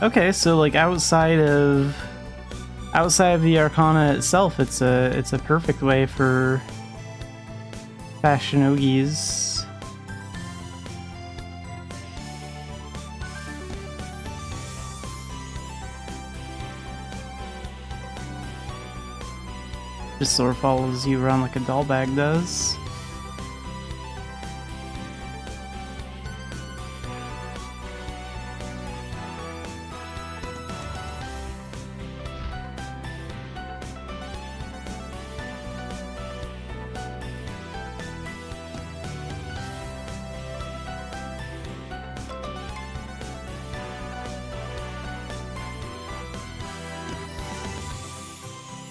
Okay, so like outside of the Arcana itself, it's a perfect way for Fashinogis. Just sort of follows you around like a doll bag does.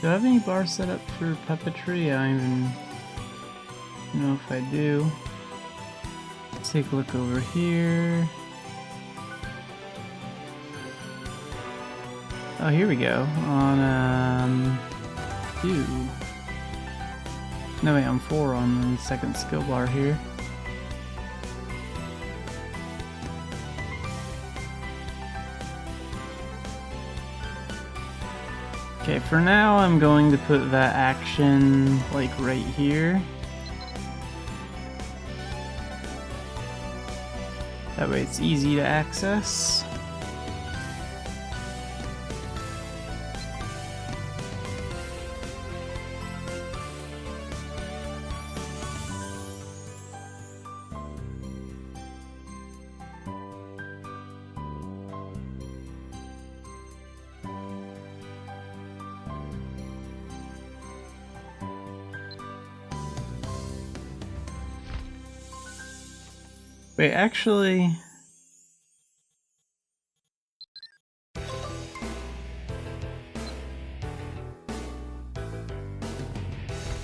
Do I have any bars set up for puppetry? I don't even know if I do. Let's take a look over here. Oh, here we go. On 2. No, wait, I'm 4 on the second skill bar here. Okay, for now I'm going to put that action like right here. That way it's easy to access. Wait, actually...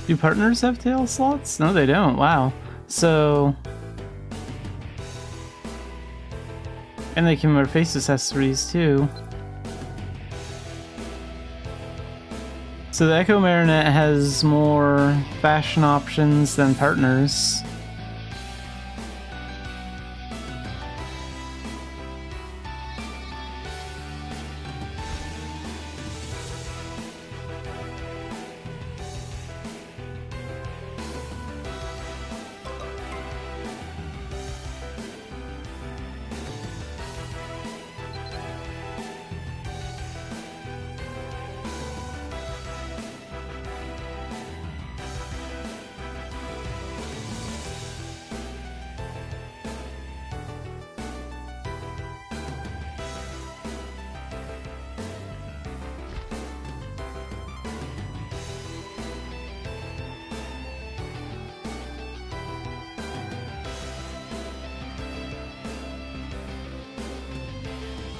Do partners have tail slots? No, they don't. Wow. So... And they can wear face accessories, too. So the Echo Marionette has more fashion options than partners.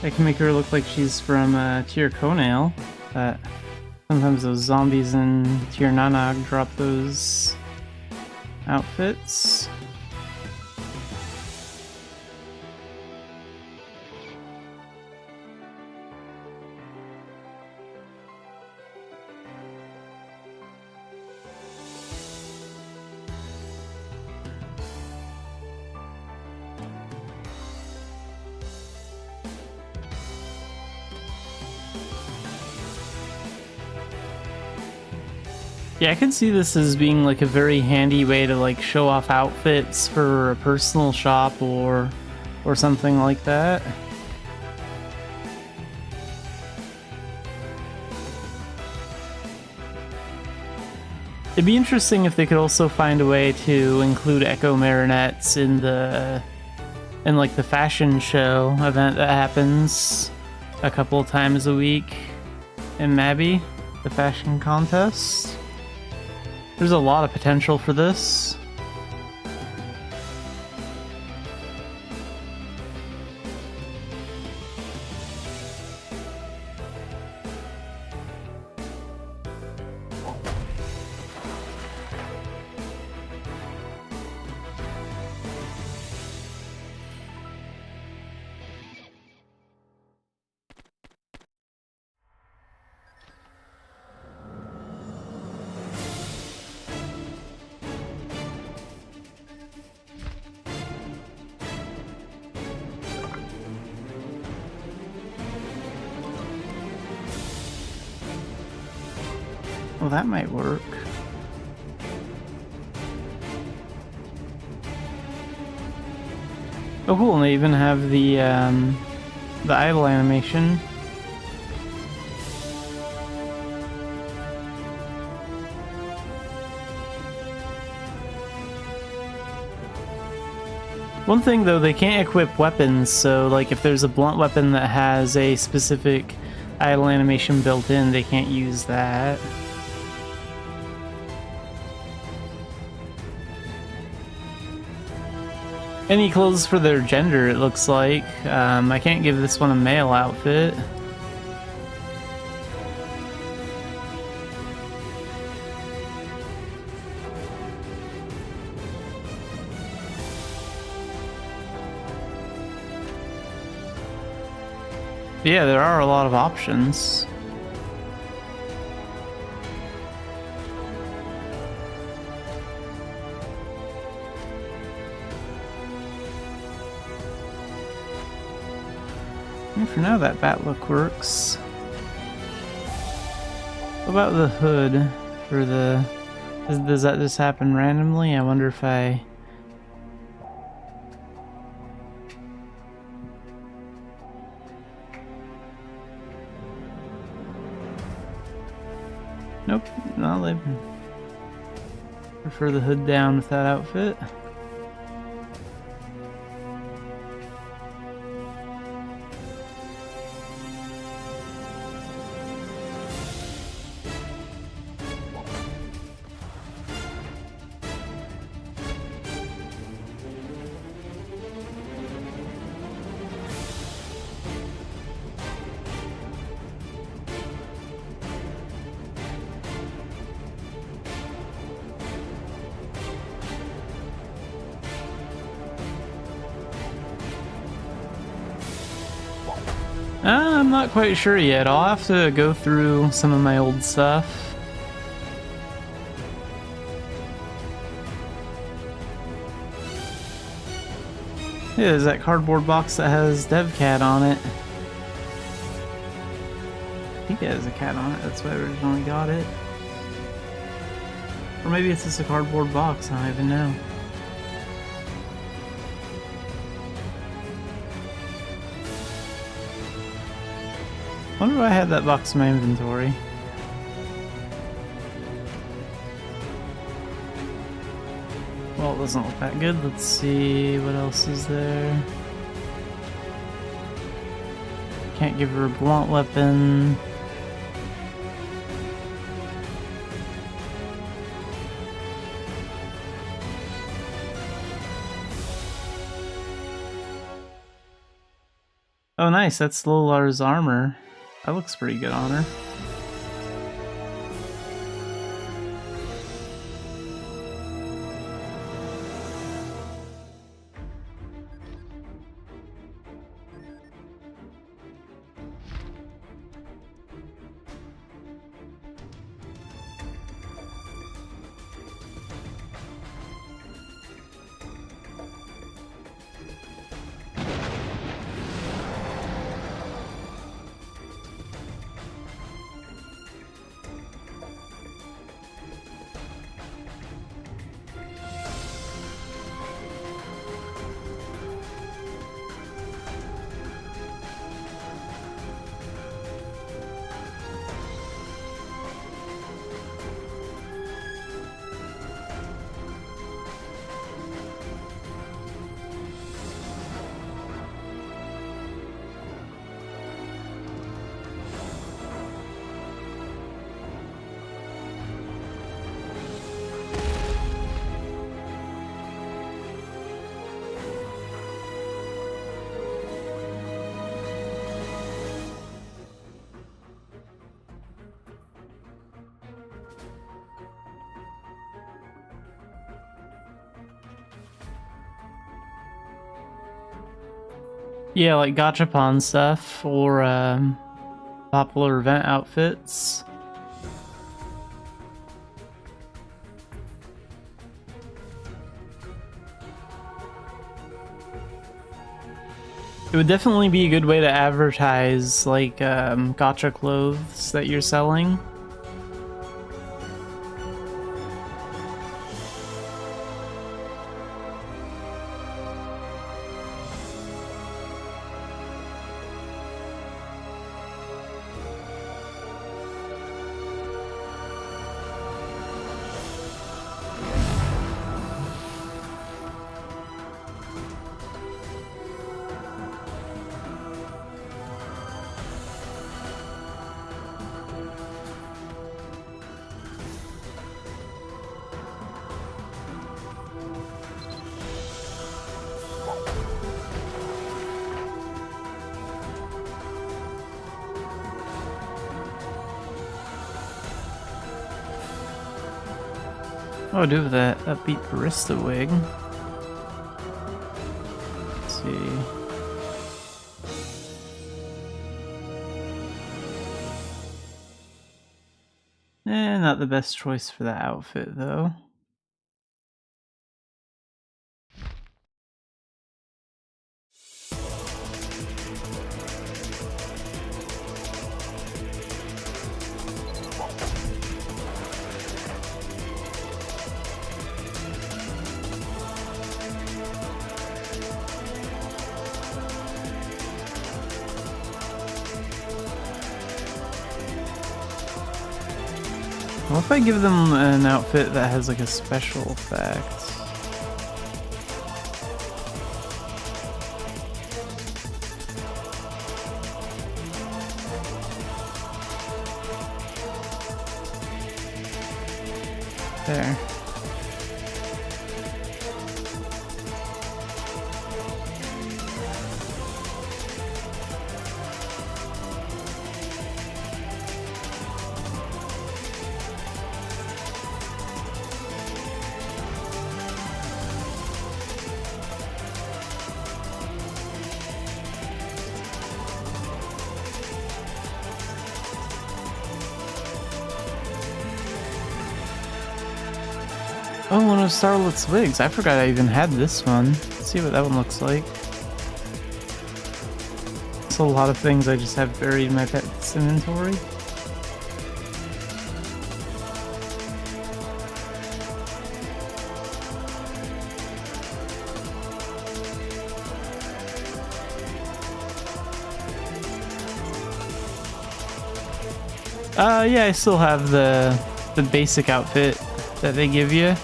I can make her look like she's from Tier Conail. Sometimes those zombies in Tier Nanog drop those outfits. Yeah, I could see this as being like a very handy way to like show off outfits for a personal shop or something like that. It'd be interesting if they could also find a way to include Echo Marionettes in like the fashion show event that happens a couple of times a week in Mabby, the fashion contest. There's a lot of potential for this. Well, that might work. Oh cool, and they even have the idle animation. One thing though, they can't equip weapons, so like if there's a blunt weapon that has a specific idle animation built in, they can't use that. Any clothes for their gender, it looks like. I can't give this one a male outfit. Yeah, there are a lot of options. And for now, that bat look works. What about the hood for the... Does that just happen randomly? I wonder if I... definitely prefer the hood down with that outfit. I'm not quite sure yet. I'll have to go through some of my old stuff. Yeah, there's that cardboard box that has DevCat on it. I think it has a cat on it, that's why I originally got it. Or maybe it's just a cardboard box, I don't even know. Wonder if I had that box in my inventory. Well, it doesn't look that good. Let's see what else is there. Can't give her a blunt weapon. Oh nice, that's Lolar's armor. That looks pretty good on her. Yeah, like gachapon stuff or popular event outfits. It would definitely be a good way to advertise like gacha clothes that you're selling. What do I do with that upbeat barista wig? Let's see. Not the best choice for that outfit though. What if I give them an outfit that has like a special effect? There. Oh, one of Starlet's wigs. I forgot I even had this one. Let's see what that one looks like. It's a lot of things I just have buried in my pet's inventory. Yeah, I still have the basic outfit that they give you.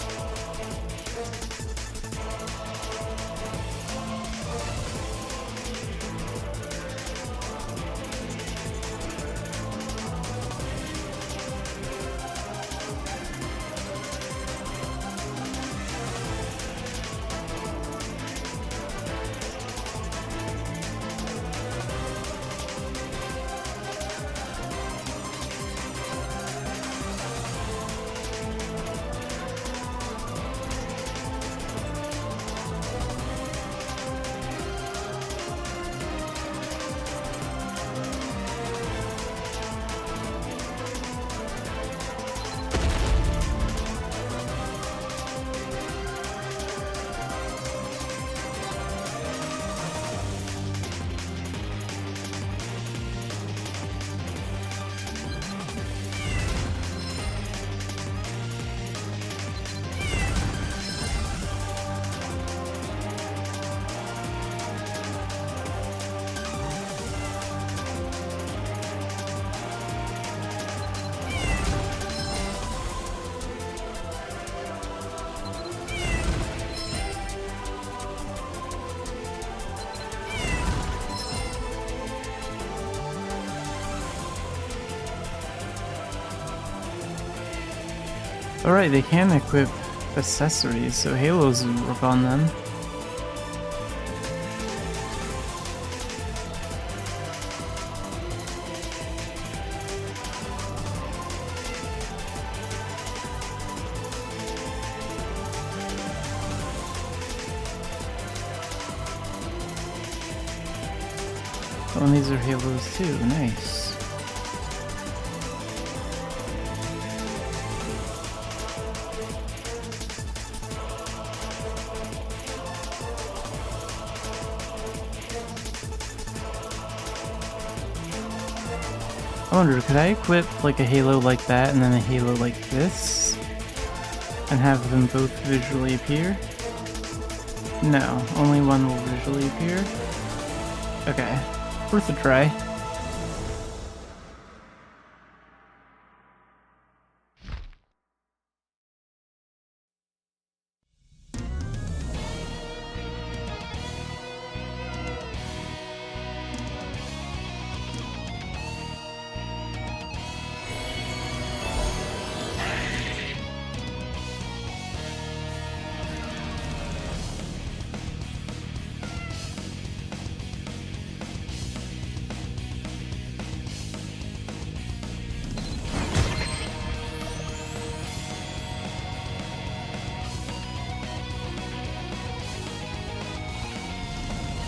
Alright, they can equip accessories, so halos would work on them. Oh, and these are halos too, nice. I wonder, could I equip like a halo like that and then a halo like this? And have them both visually appear? No, only one will visually appear. Okay, worth a try.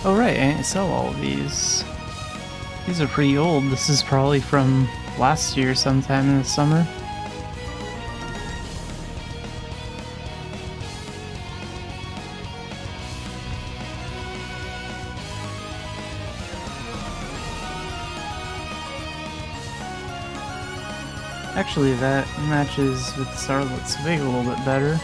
Oh right, I didn't sell all of these. These are pretty old. This is probably from last year sometime in the summer. Actually, that matches with Starlet's wig a little bit better.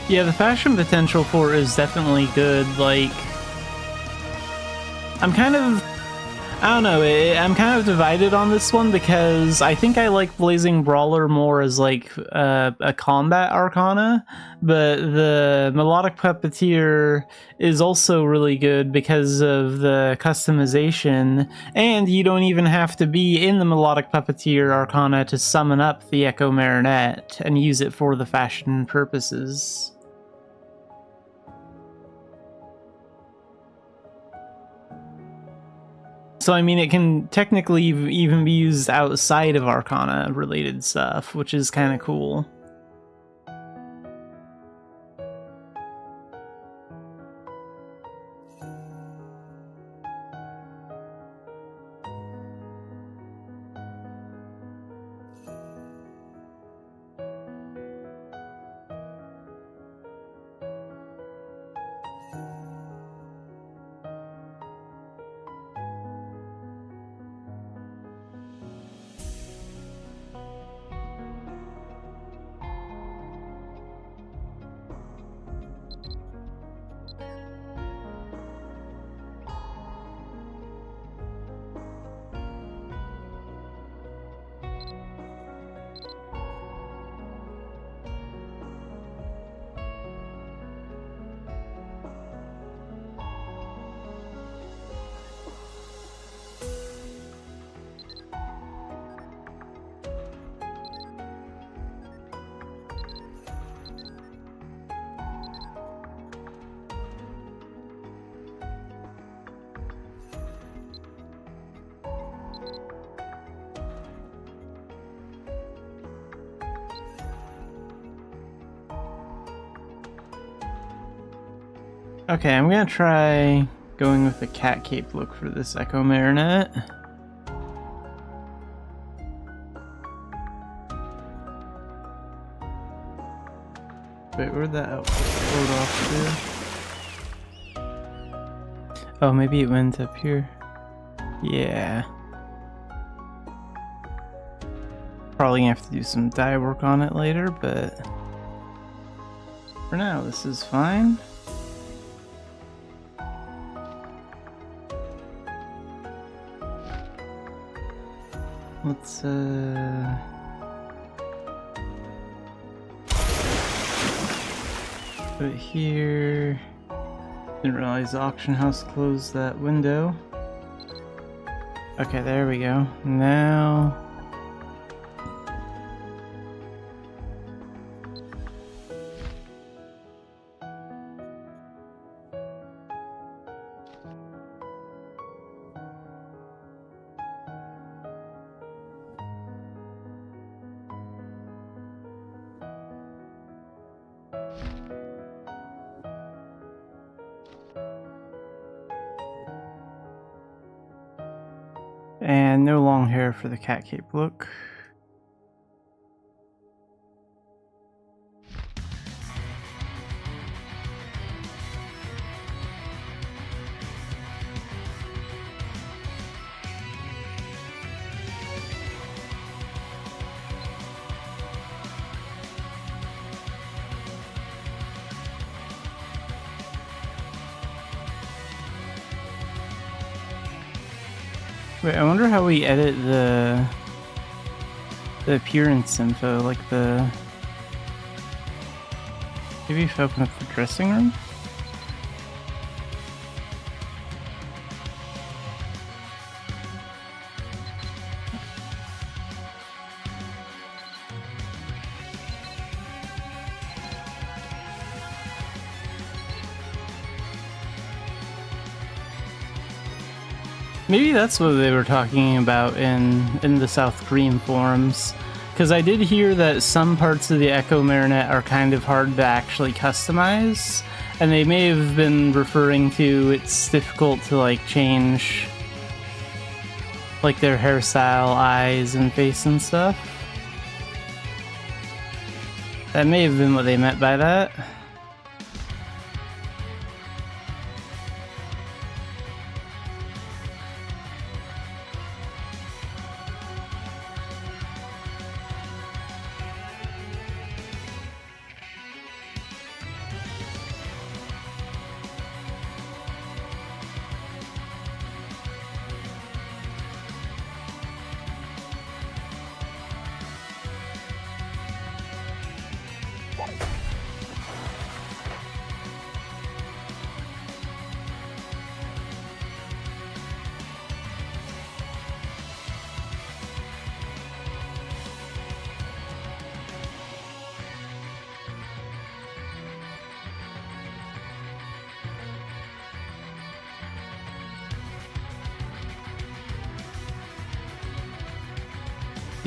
Yeah, the fashion potential for it is definitely good. Like, I'm kind of, I don't know, I'm kind of divided on this one because I think I like Blazing Brawler more as like a combat arcana, but the Melodic Puppeteer is also really good because of the customization, and you don't even have to be in the Melodic Puppeteer arcana to summon up the Echo Marinette and use it for the fashion purposes. So, I mean, it can technically even be used outside of Arcana-related stuff, which is kind of cool. Okay, I'm gonna try going with the cat cape look for this Echo Marinette. Wait, where'd that outfit float off to? Oh, maybe it went up here. Yeah. Probably gonna have to do some dye work on it later, but for now, this is fine. Let's, put it here. Didn't realize the auction house closed that window. Okay, there we go. Now... And no long hair for the cat cape look. Wait, I wonder how we edit the appearance info, like the... Maybe if I open up the dressing room? Maybe that's what they were talking about in the South Korean forums. Because I did hear that some parts of the Echo Marinette are kind of hard to actually customize. And they may have been referring to it's difficult to like change like their hairstyle, eyes, and face and stuff. That may have been what they meant by that.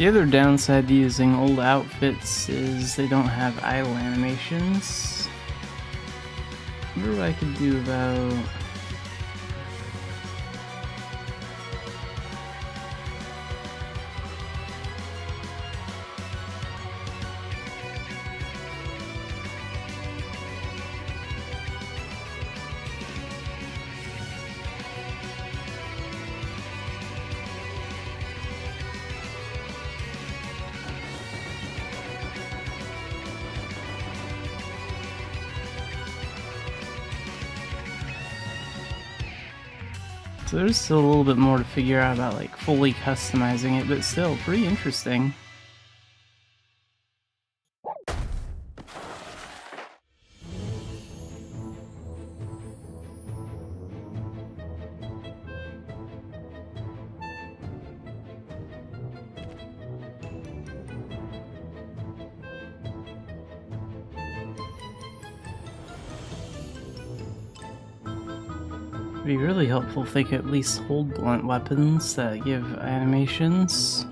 The other downside to using old outfits is they don't have idle animations. I wonder what I could do about... So there's still a little bit more to figure out about like fully customizing it, but still pretty interesting. It'd be really helpful if they could at least hold blunt weapons that give animations.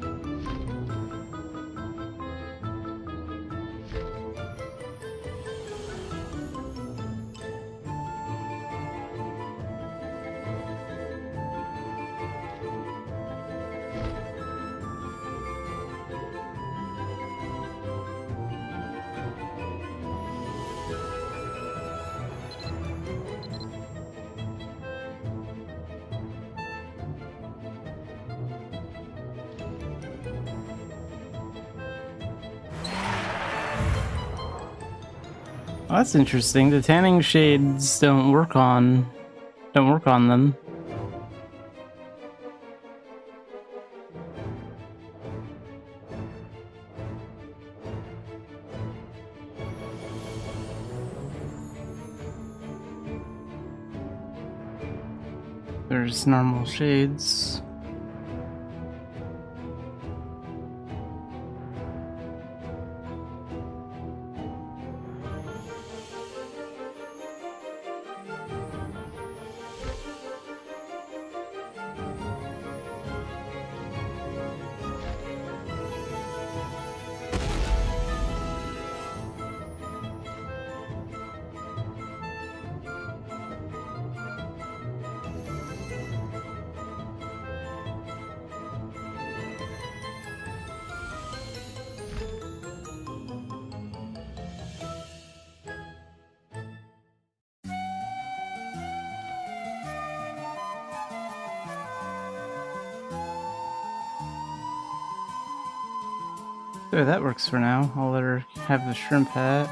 Oh, that's interesting. The tanning shades don't work on them. There's normal shades. There, that works for now. I'll let her have the shrimp hat.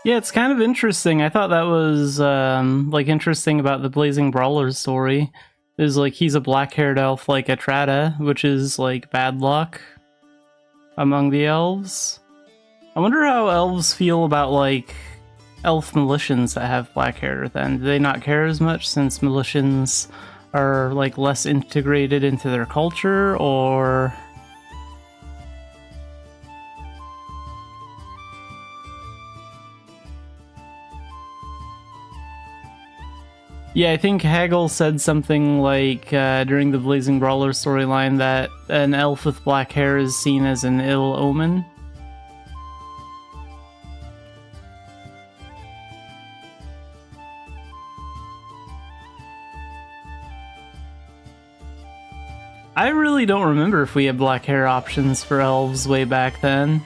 Yeah, it's kind of interesting. I thought that was like interesting about the Blazing Brawler's story. Is like he's a black-haired elf like Atrata, which is like bad luck among the elves. I wonder how elves feel about like elf militians that have black hair then. Do they not care as much since militians are like less integrated into their culture, or... Yeah, I think Hagel said something like during the Blazing Brawler storyline that an elf with black hair is seen as an ill omen. I really don't remember if we had black hair options for elves way back then.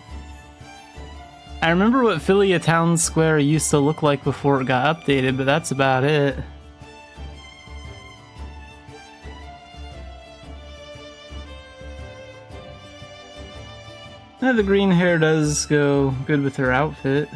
I remember what Philia Town Square used to look like before it got updated, but that's about it. Yeah, the green hair does go good with her outfit.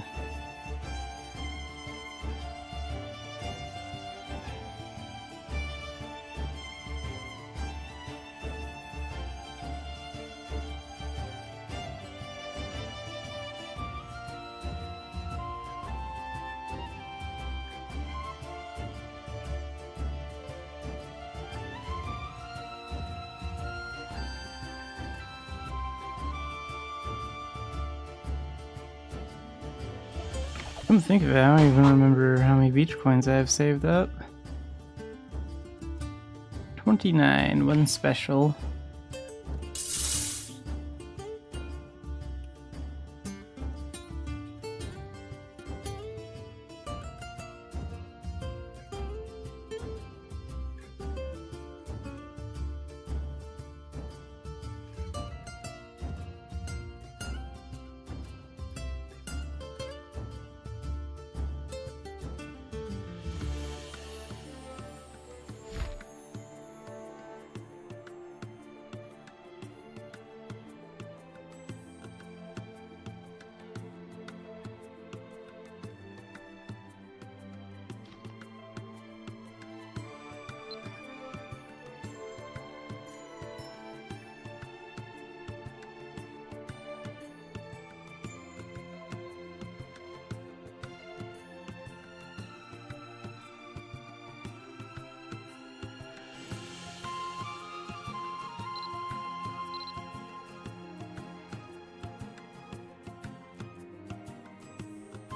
Come think of it, I don't even remember how many beach coins I have saved up. 29, one special.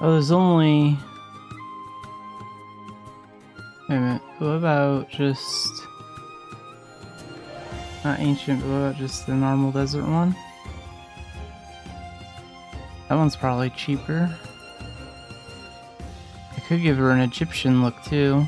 Oh, there's only... Wait a minute, what about just... Not ancient, but what about just the normal desert one? That one's probably cheaper. I could give her an Egyptian look too.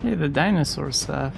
Hey, the dinosaur stuff.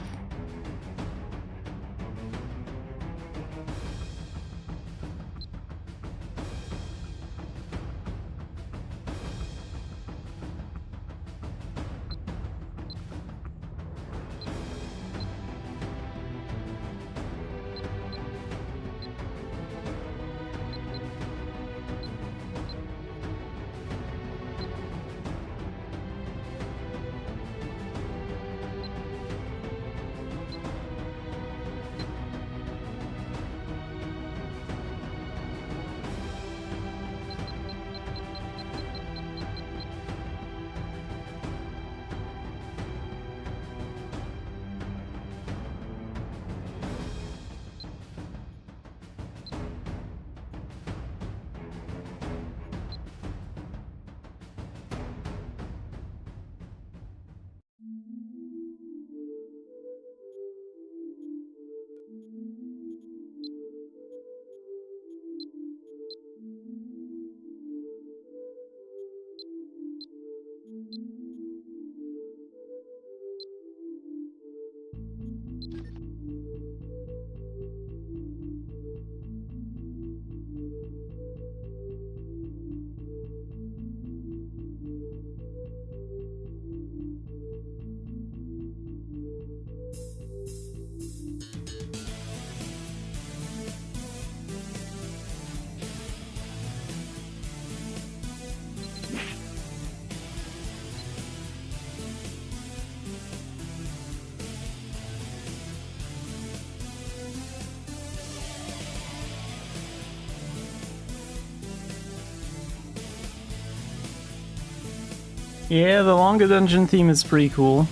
Yeah, the Longa Dungeon theme is pretty cool.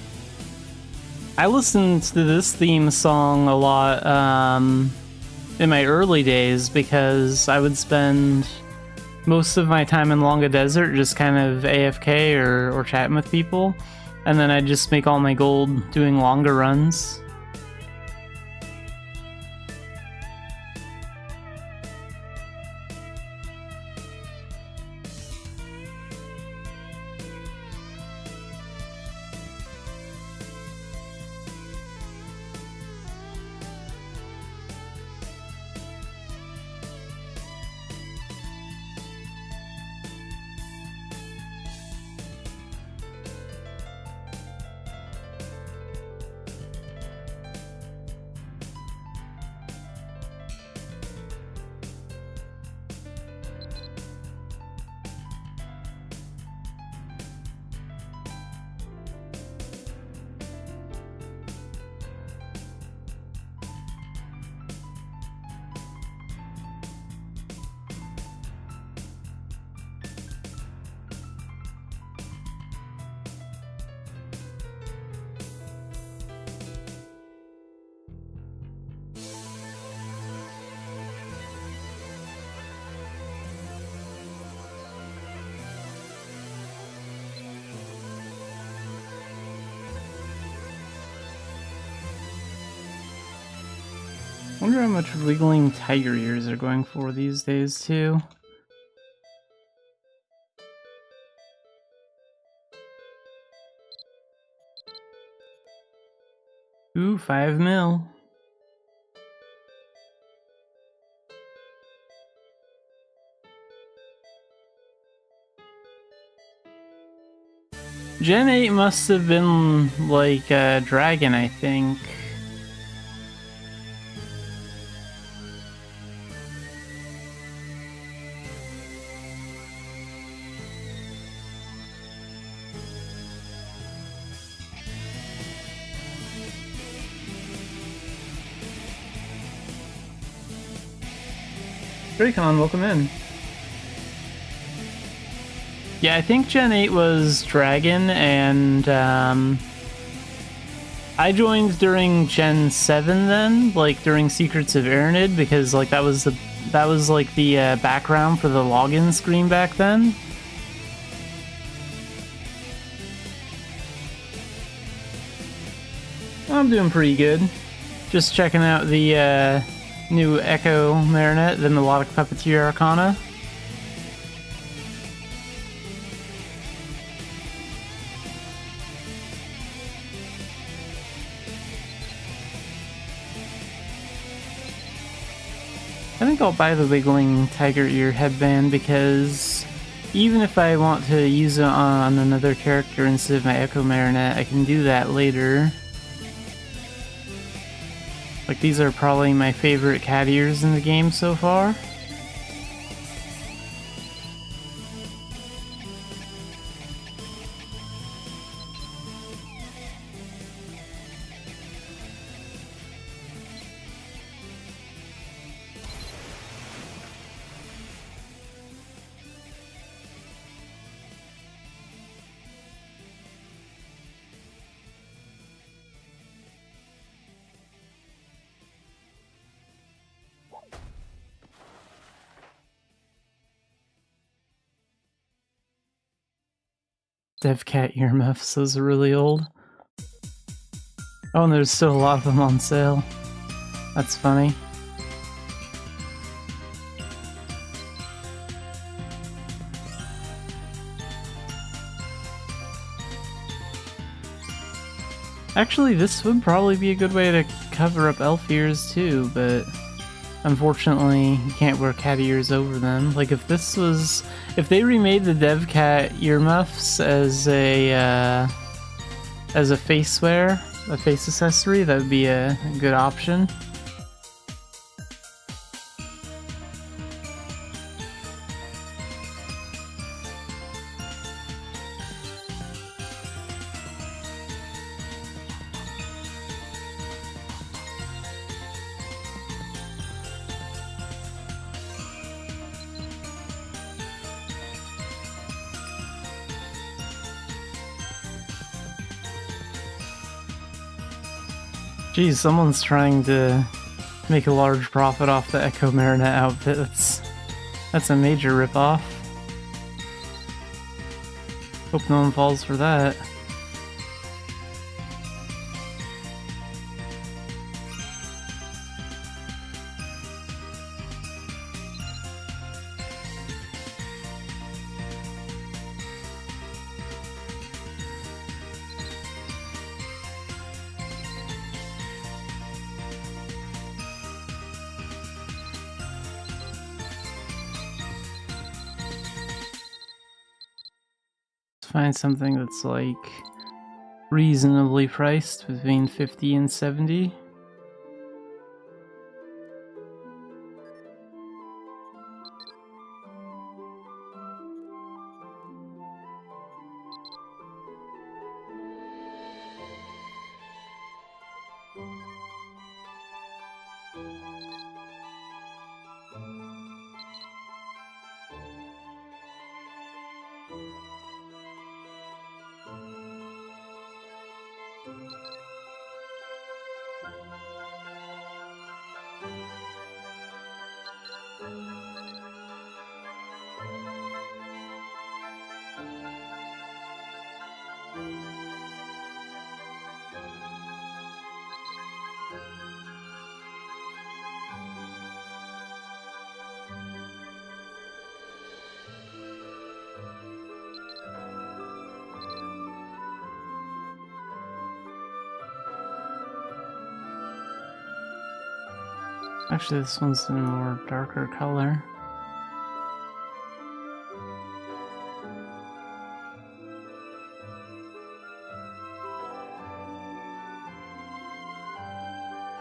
I listened to this theme song a lot in my early days because I would spend most of my time in Longa Desert just kind of AFK or chatting with people, and then I'd just make all my gold doing longer runs. Wonder how much wiggling tiger ears are going for these days, too. Ooh, 5 mil. Gen 8 must have been like a dragon, I think. Dracon, welcome in. Yeah, I think Gen 8 was Dragon, and I joined during Gen 7 then, like during Secrets of Aranid, because like that was like the background for the login screen back then. I'm doing pretty good. Just checking out the new Echo Marinette, the Melodic Puppeteer Arcana. I think I'll buy the Wiggling Tiger Ear headband because even if I want to use it on another character instead of my Echo Marinette, I can do that later. Like, these are probably my favorite cat ears in the game so far. Dev cat earmuffs, those are really old. Oh, and there's still a lot of them on sale. That's funny. Actually, this would probably be a good way to cover up elf ears too, but unfortunately you can't wear cat ears over them. Like, if they remade the dev cat earmuffs as a face wear, a face accessory, that would be a good option. Geez, someone's trying to make a large profit off the Echo Marinette outfit. That's a major ripoff. Hope no one falls for that. Find something that's like reasonably priced between 50 and 70. Actually, this one's in a more darker color.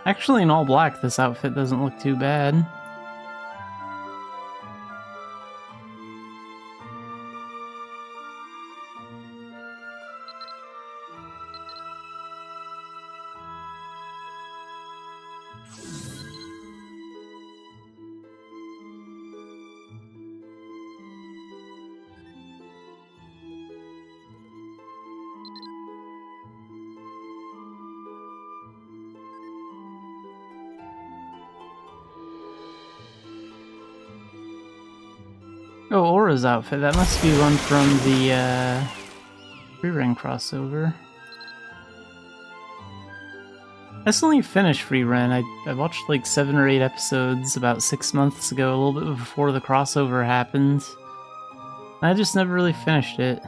Actually, in all black, this outfit doesn't look too bad. Oh, Aura's outfit. That must be one from the Free-Ren crossover. I still need to finish Free-Ren. I watched like 7 or 8 episodes about 6 months ago, a little bit before the crossover happened. I just never really finished it.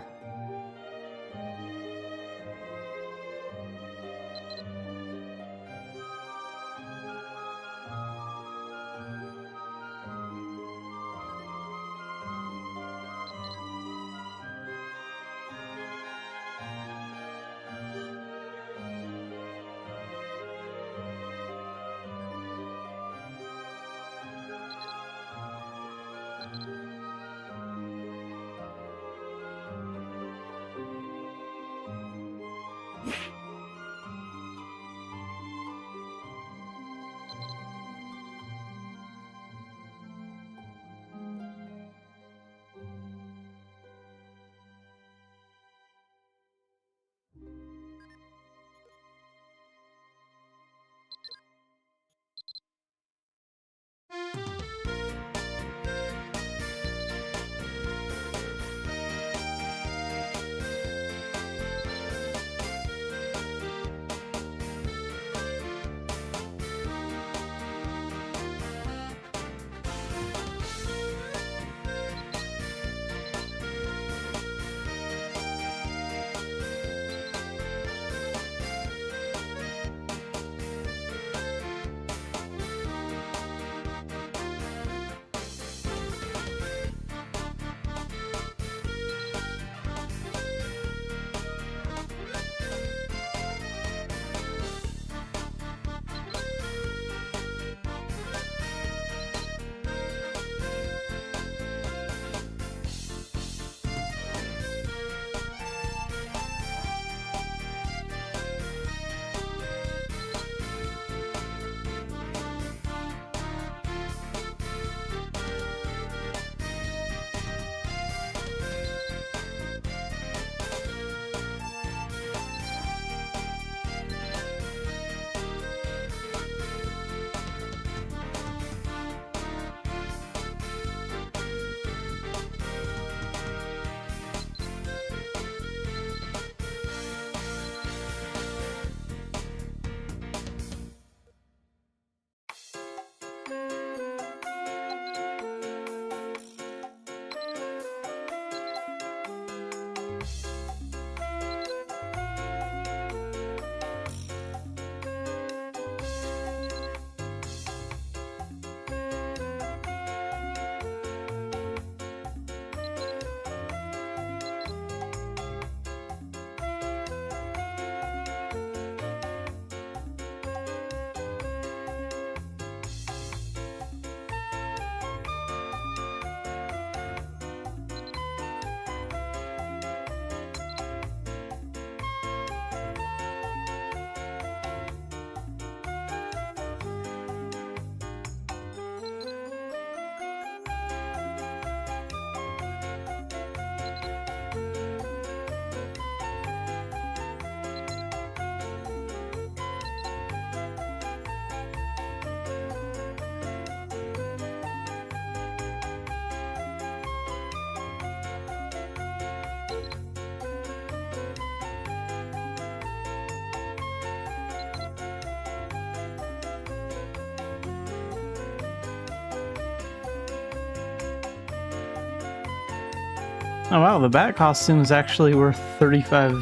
Oh wow, the bat costume is actually worth 35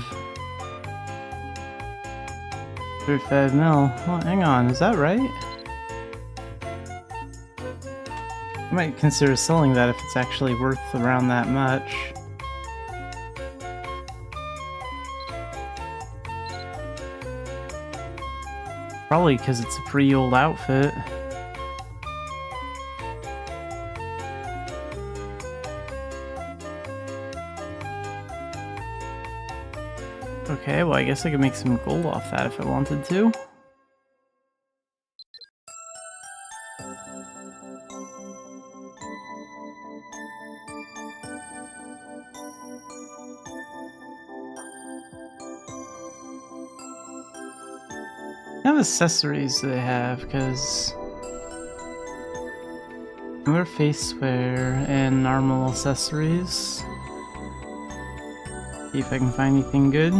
mil. Well, hang on, is that right? I might consider selling that if it's actually worth around that much. Probably because it's a pretty old outfit. Okay, well I guess I could make some gold off that if I wanted to. What accessories do they have? Because wear face wear and normal accessories. See if I can find anything good.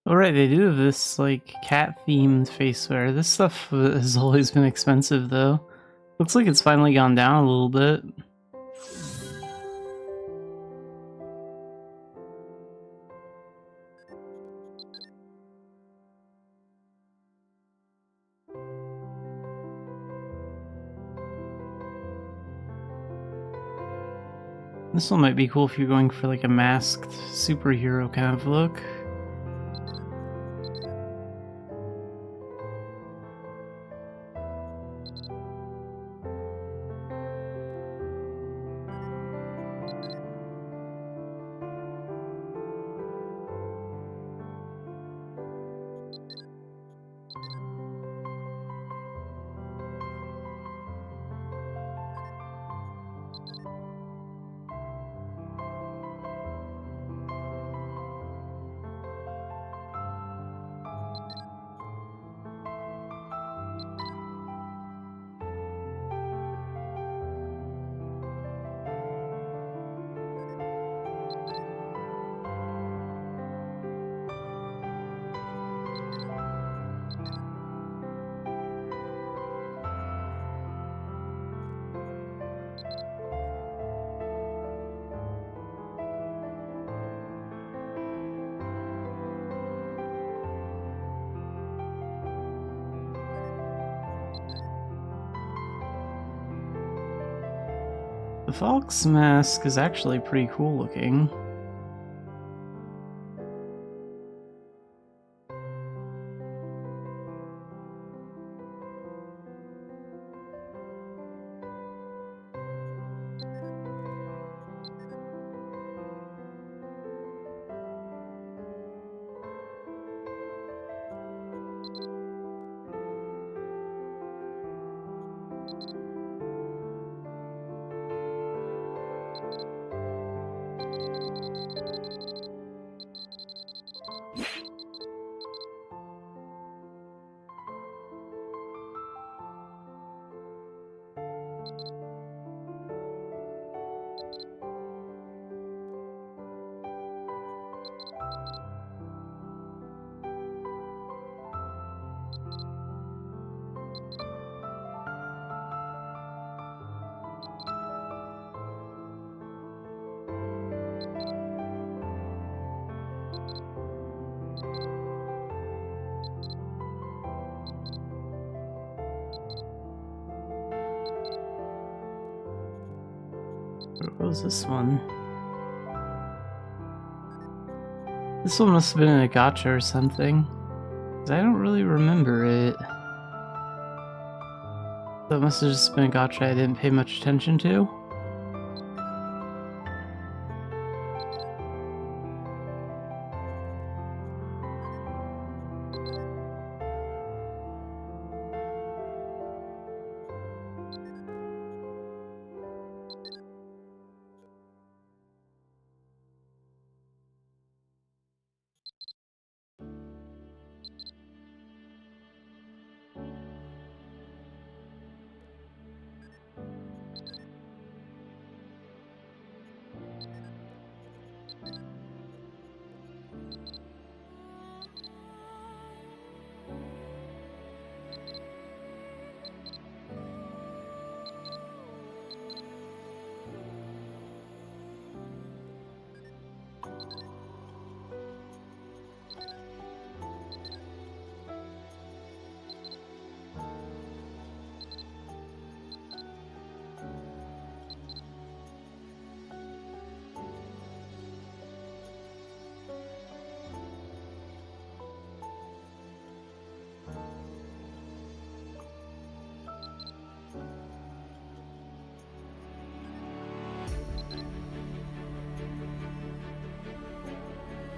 Alright, they do have this, like, cat-themed faceware. This stuff has always been expensive, though. Looks like it's finally gone down a little bit. This one might be cool if you're going for, like, a masked superhero kind of look. The Fox mask is actually pretty cool looking. What was this one? This one must have been in a gacha or something, 'cause I don't really remember it. That must have just been a gacha I didn't pay much attention to.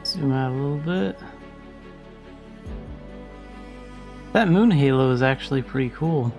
Zoom out a little bit. That moon halo is actually pretty cool.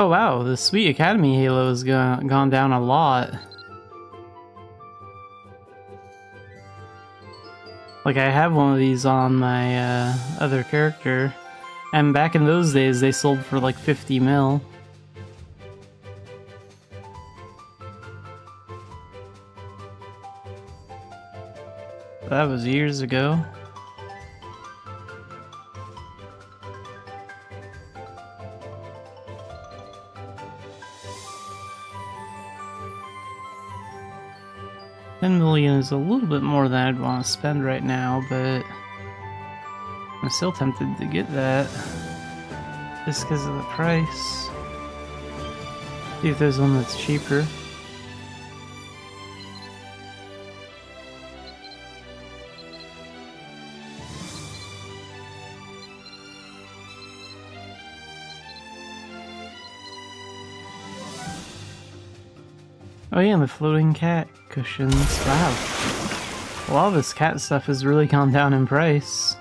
Oh wow, the Sweet Academy Halo has gone down a lot. Like, I have one of these on my other character, and back in those days they sold for like 50 mil. That was years ago. $10 million is a little bit more than I'd want to spend right now, but I'm still tempted to get that just because of the price. See if there's one that's cheaper. Oh yeah, the floating cat cushions. Wow. A lot of this cat stuff has really gone down in price.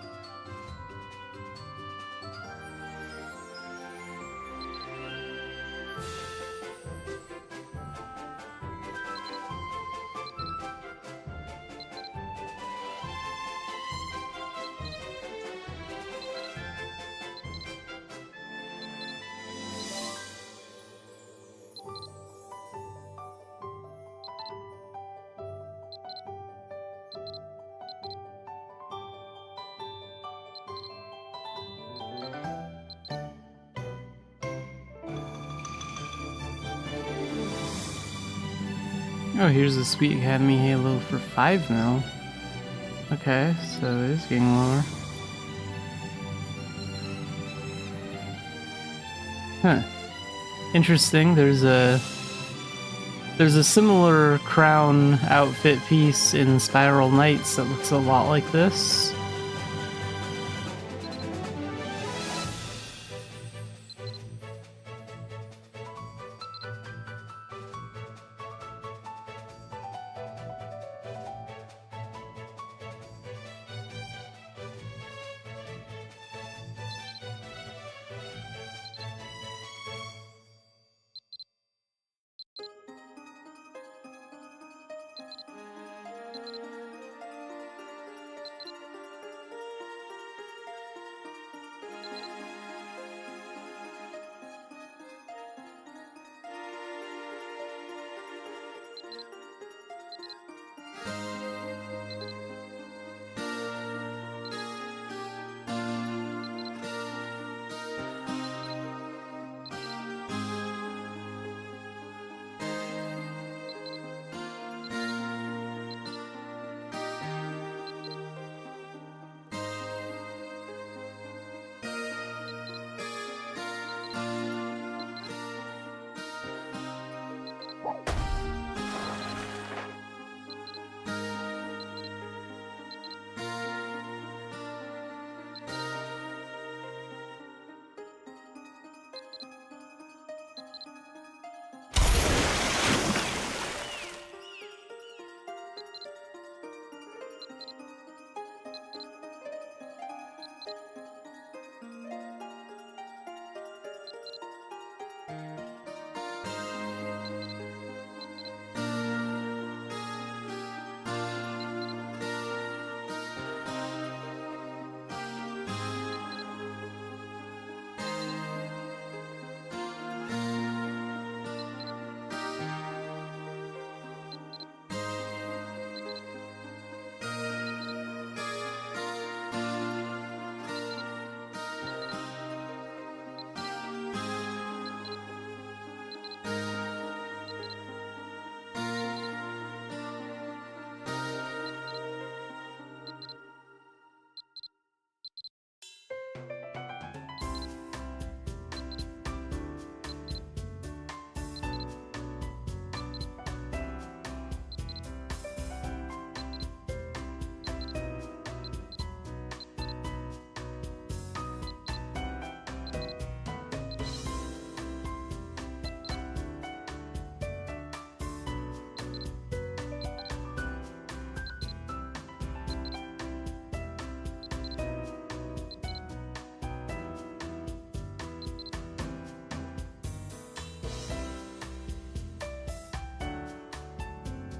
Oh, here's a Sweet Academy Halo for 5 mil. Okay, so it is getting lower. Huh. Interesting, there's a similar crown outfit piece in Spiral Knights that looks a lot like this.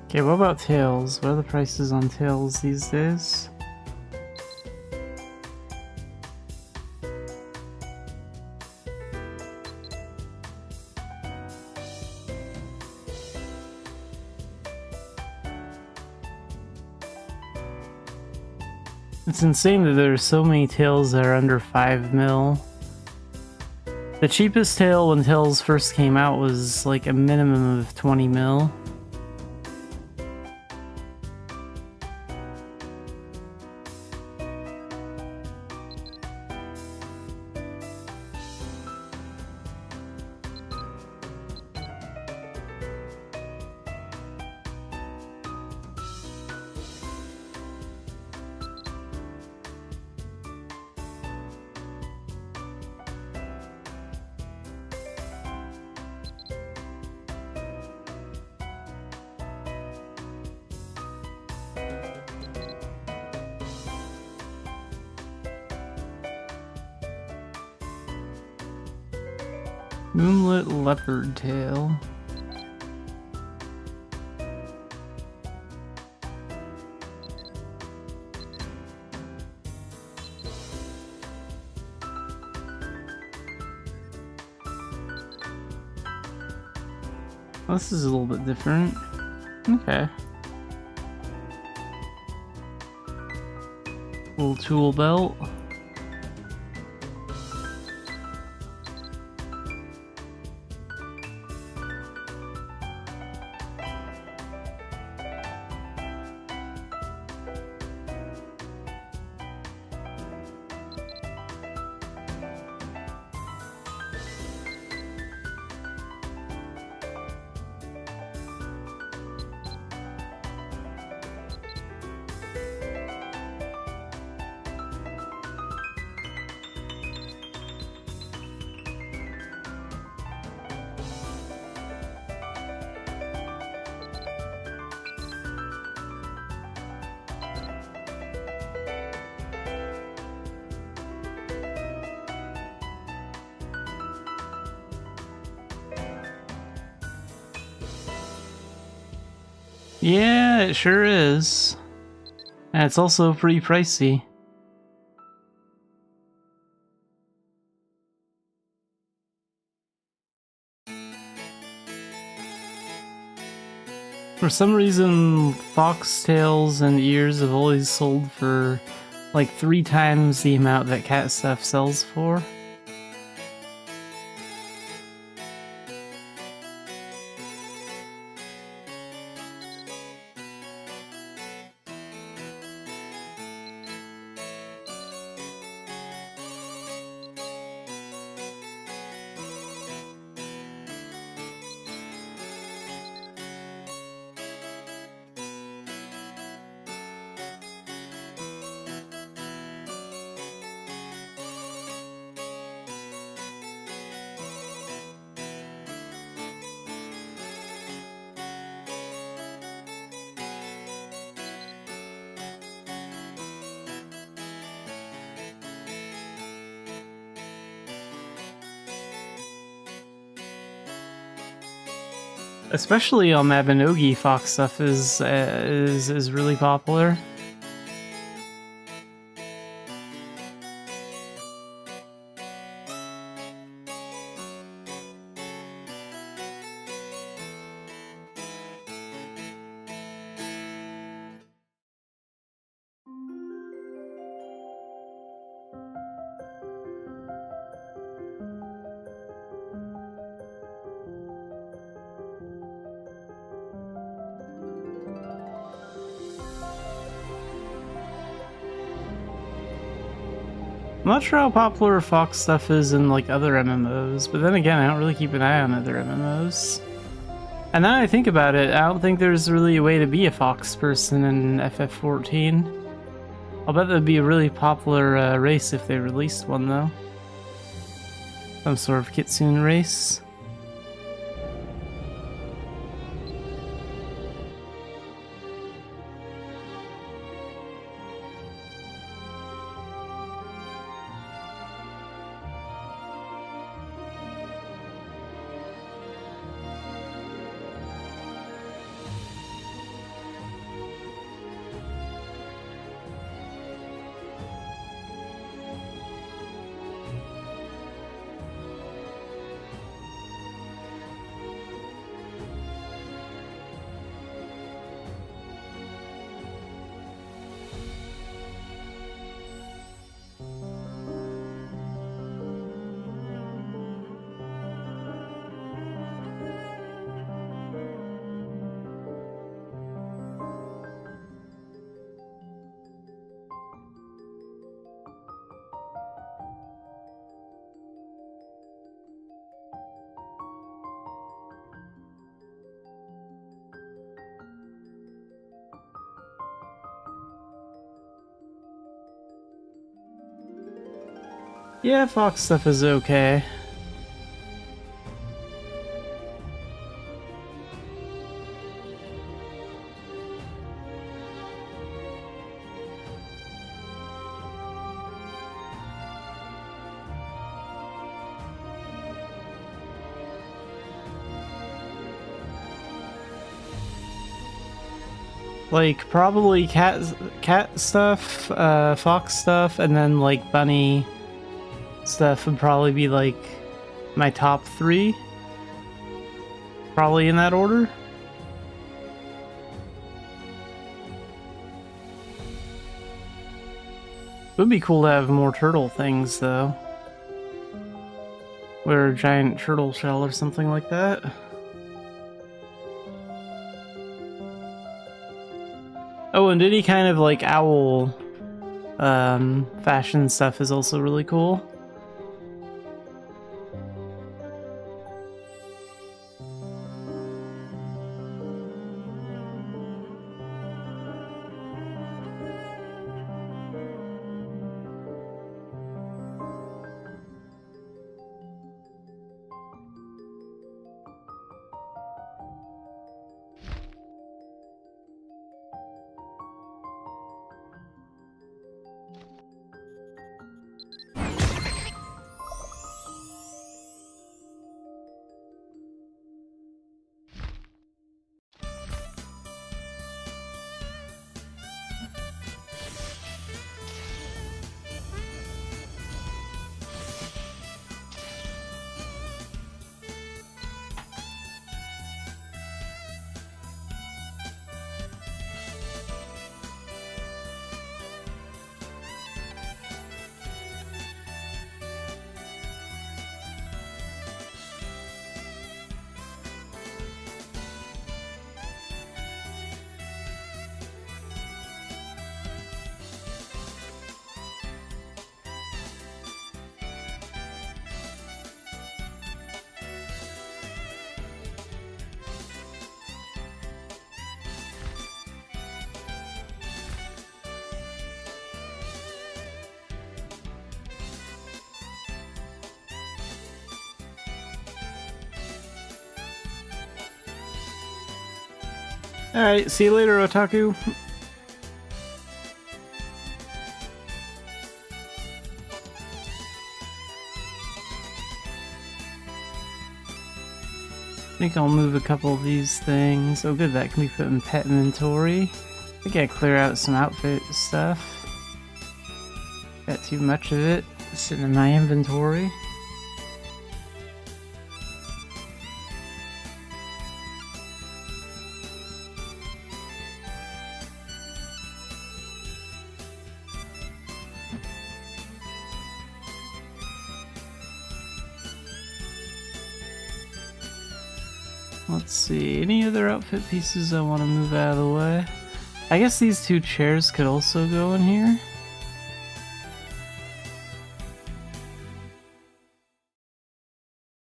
Okay, what about tails? What are the prices on tails these days? It's insane that there are so many tails that are under 5 mil. The cheapest tail when tails first came out was like a minimum of 20 mil. Moonlit leopard tail. Oh, this is a little bit different. Okay. Little tool belt. Yeah, it sure is. And it's also pretty pricey. For some reason, foxtails and ears have always sold for like 3 times the amount that cat stuff sells for. Especially on Mabinogi, fox stuff is really popular. I'm not sure how popular fox stuff is in like other MMOs, but then again, I don't really keep an eye on other MMOs. And now I think about it, I don't think there's really a way to be a fox person in FF14. I'll bet that'd be a really popular race if they released one though. Some sort of kitsune race. Yeah, fox stuff is okay. Like, probably cat stuff, fox stuff, and then, like, bunny stuff would probably be, like, my top 3. Probably in that order. It would be cool to have more turtle things, though. Or a giant turtle shell or something like that. Oh, and any kind of like owl fashion stuff is also really cool. Alright, see you later, Otaku. I think I'll move a couple of these things. Oh good, that can be put in pet inventory. I think I clear out some outfit stuff. Got too much of it sitting in my inventory. Let's see, any other outfit pieces I want to move out of the way? I guess these 2 chairs could also go in here.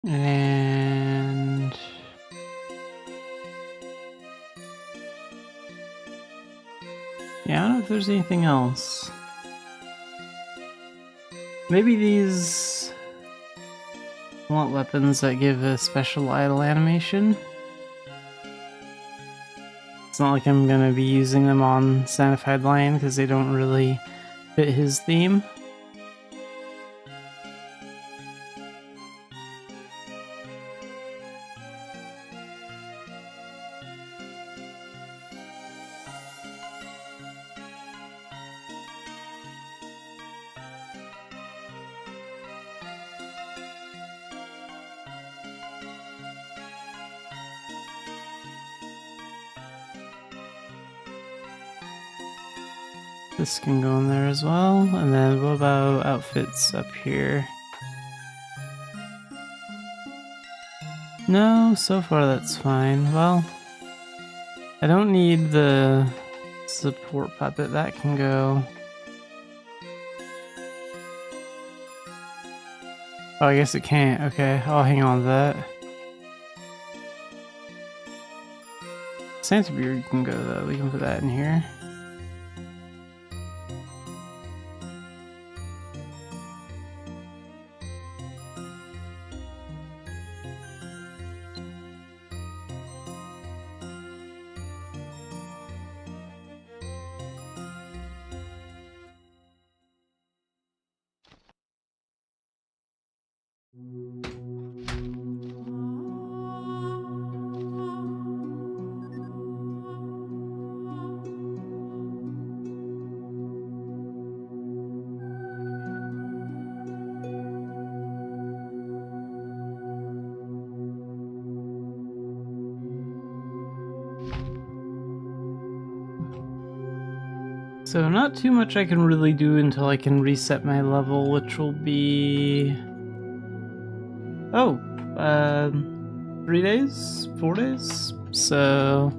And... yeah, I don't know if there's anything else. Maybe these... want weapons that give a special idle animation. It's not like I'm gonna be using them on Xanafiedlion because they don't really fit his theme. This can go in there as well, and then what about outfits up here? No, so far that's fine. Well, I don't need the support puppet, that can go. Oh, I guess it can't. Okay, I'll hang on to that. Santa Beard can go though, we can put that in here. So not too much I can really do until I can reset my level, which will be... Oh, 3 days? 4 days? So...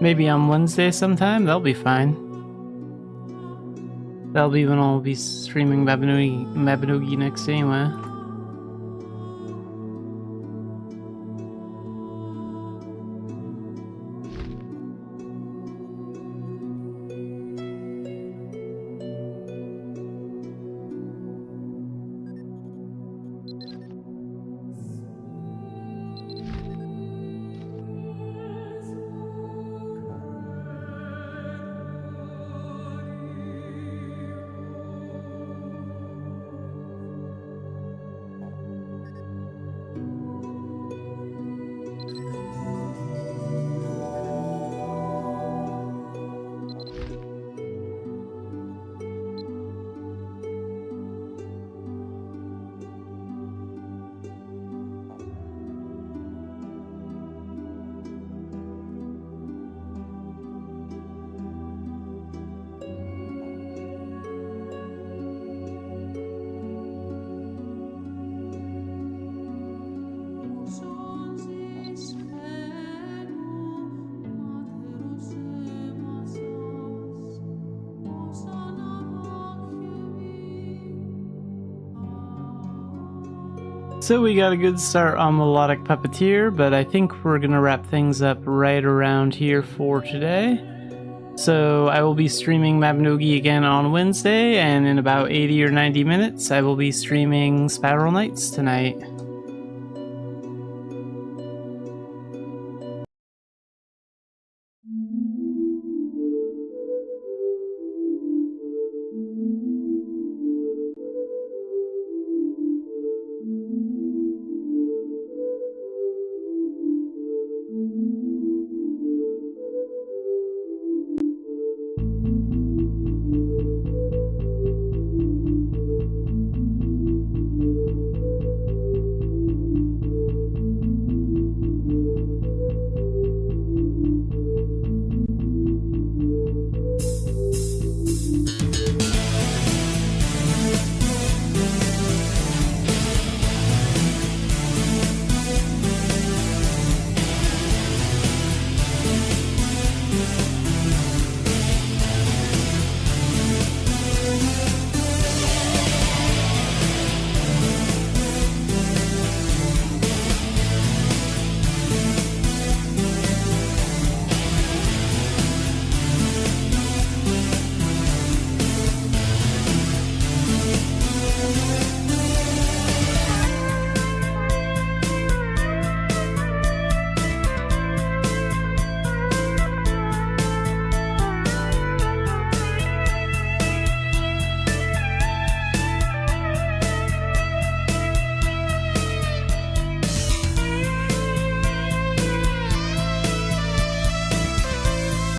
maybe on Wednesday sometime, that'll be fine. That'll be when I'll be streaming Mabinogi next anyway. So we got a good start on Melodic Puppeteer, but I think we're gonna wrap things up right around here for today. So I will be streaming Mabinogi again on Wednesday, and in about 80 or 90 minutes I will be streaming Spiral Knights tonight.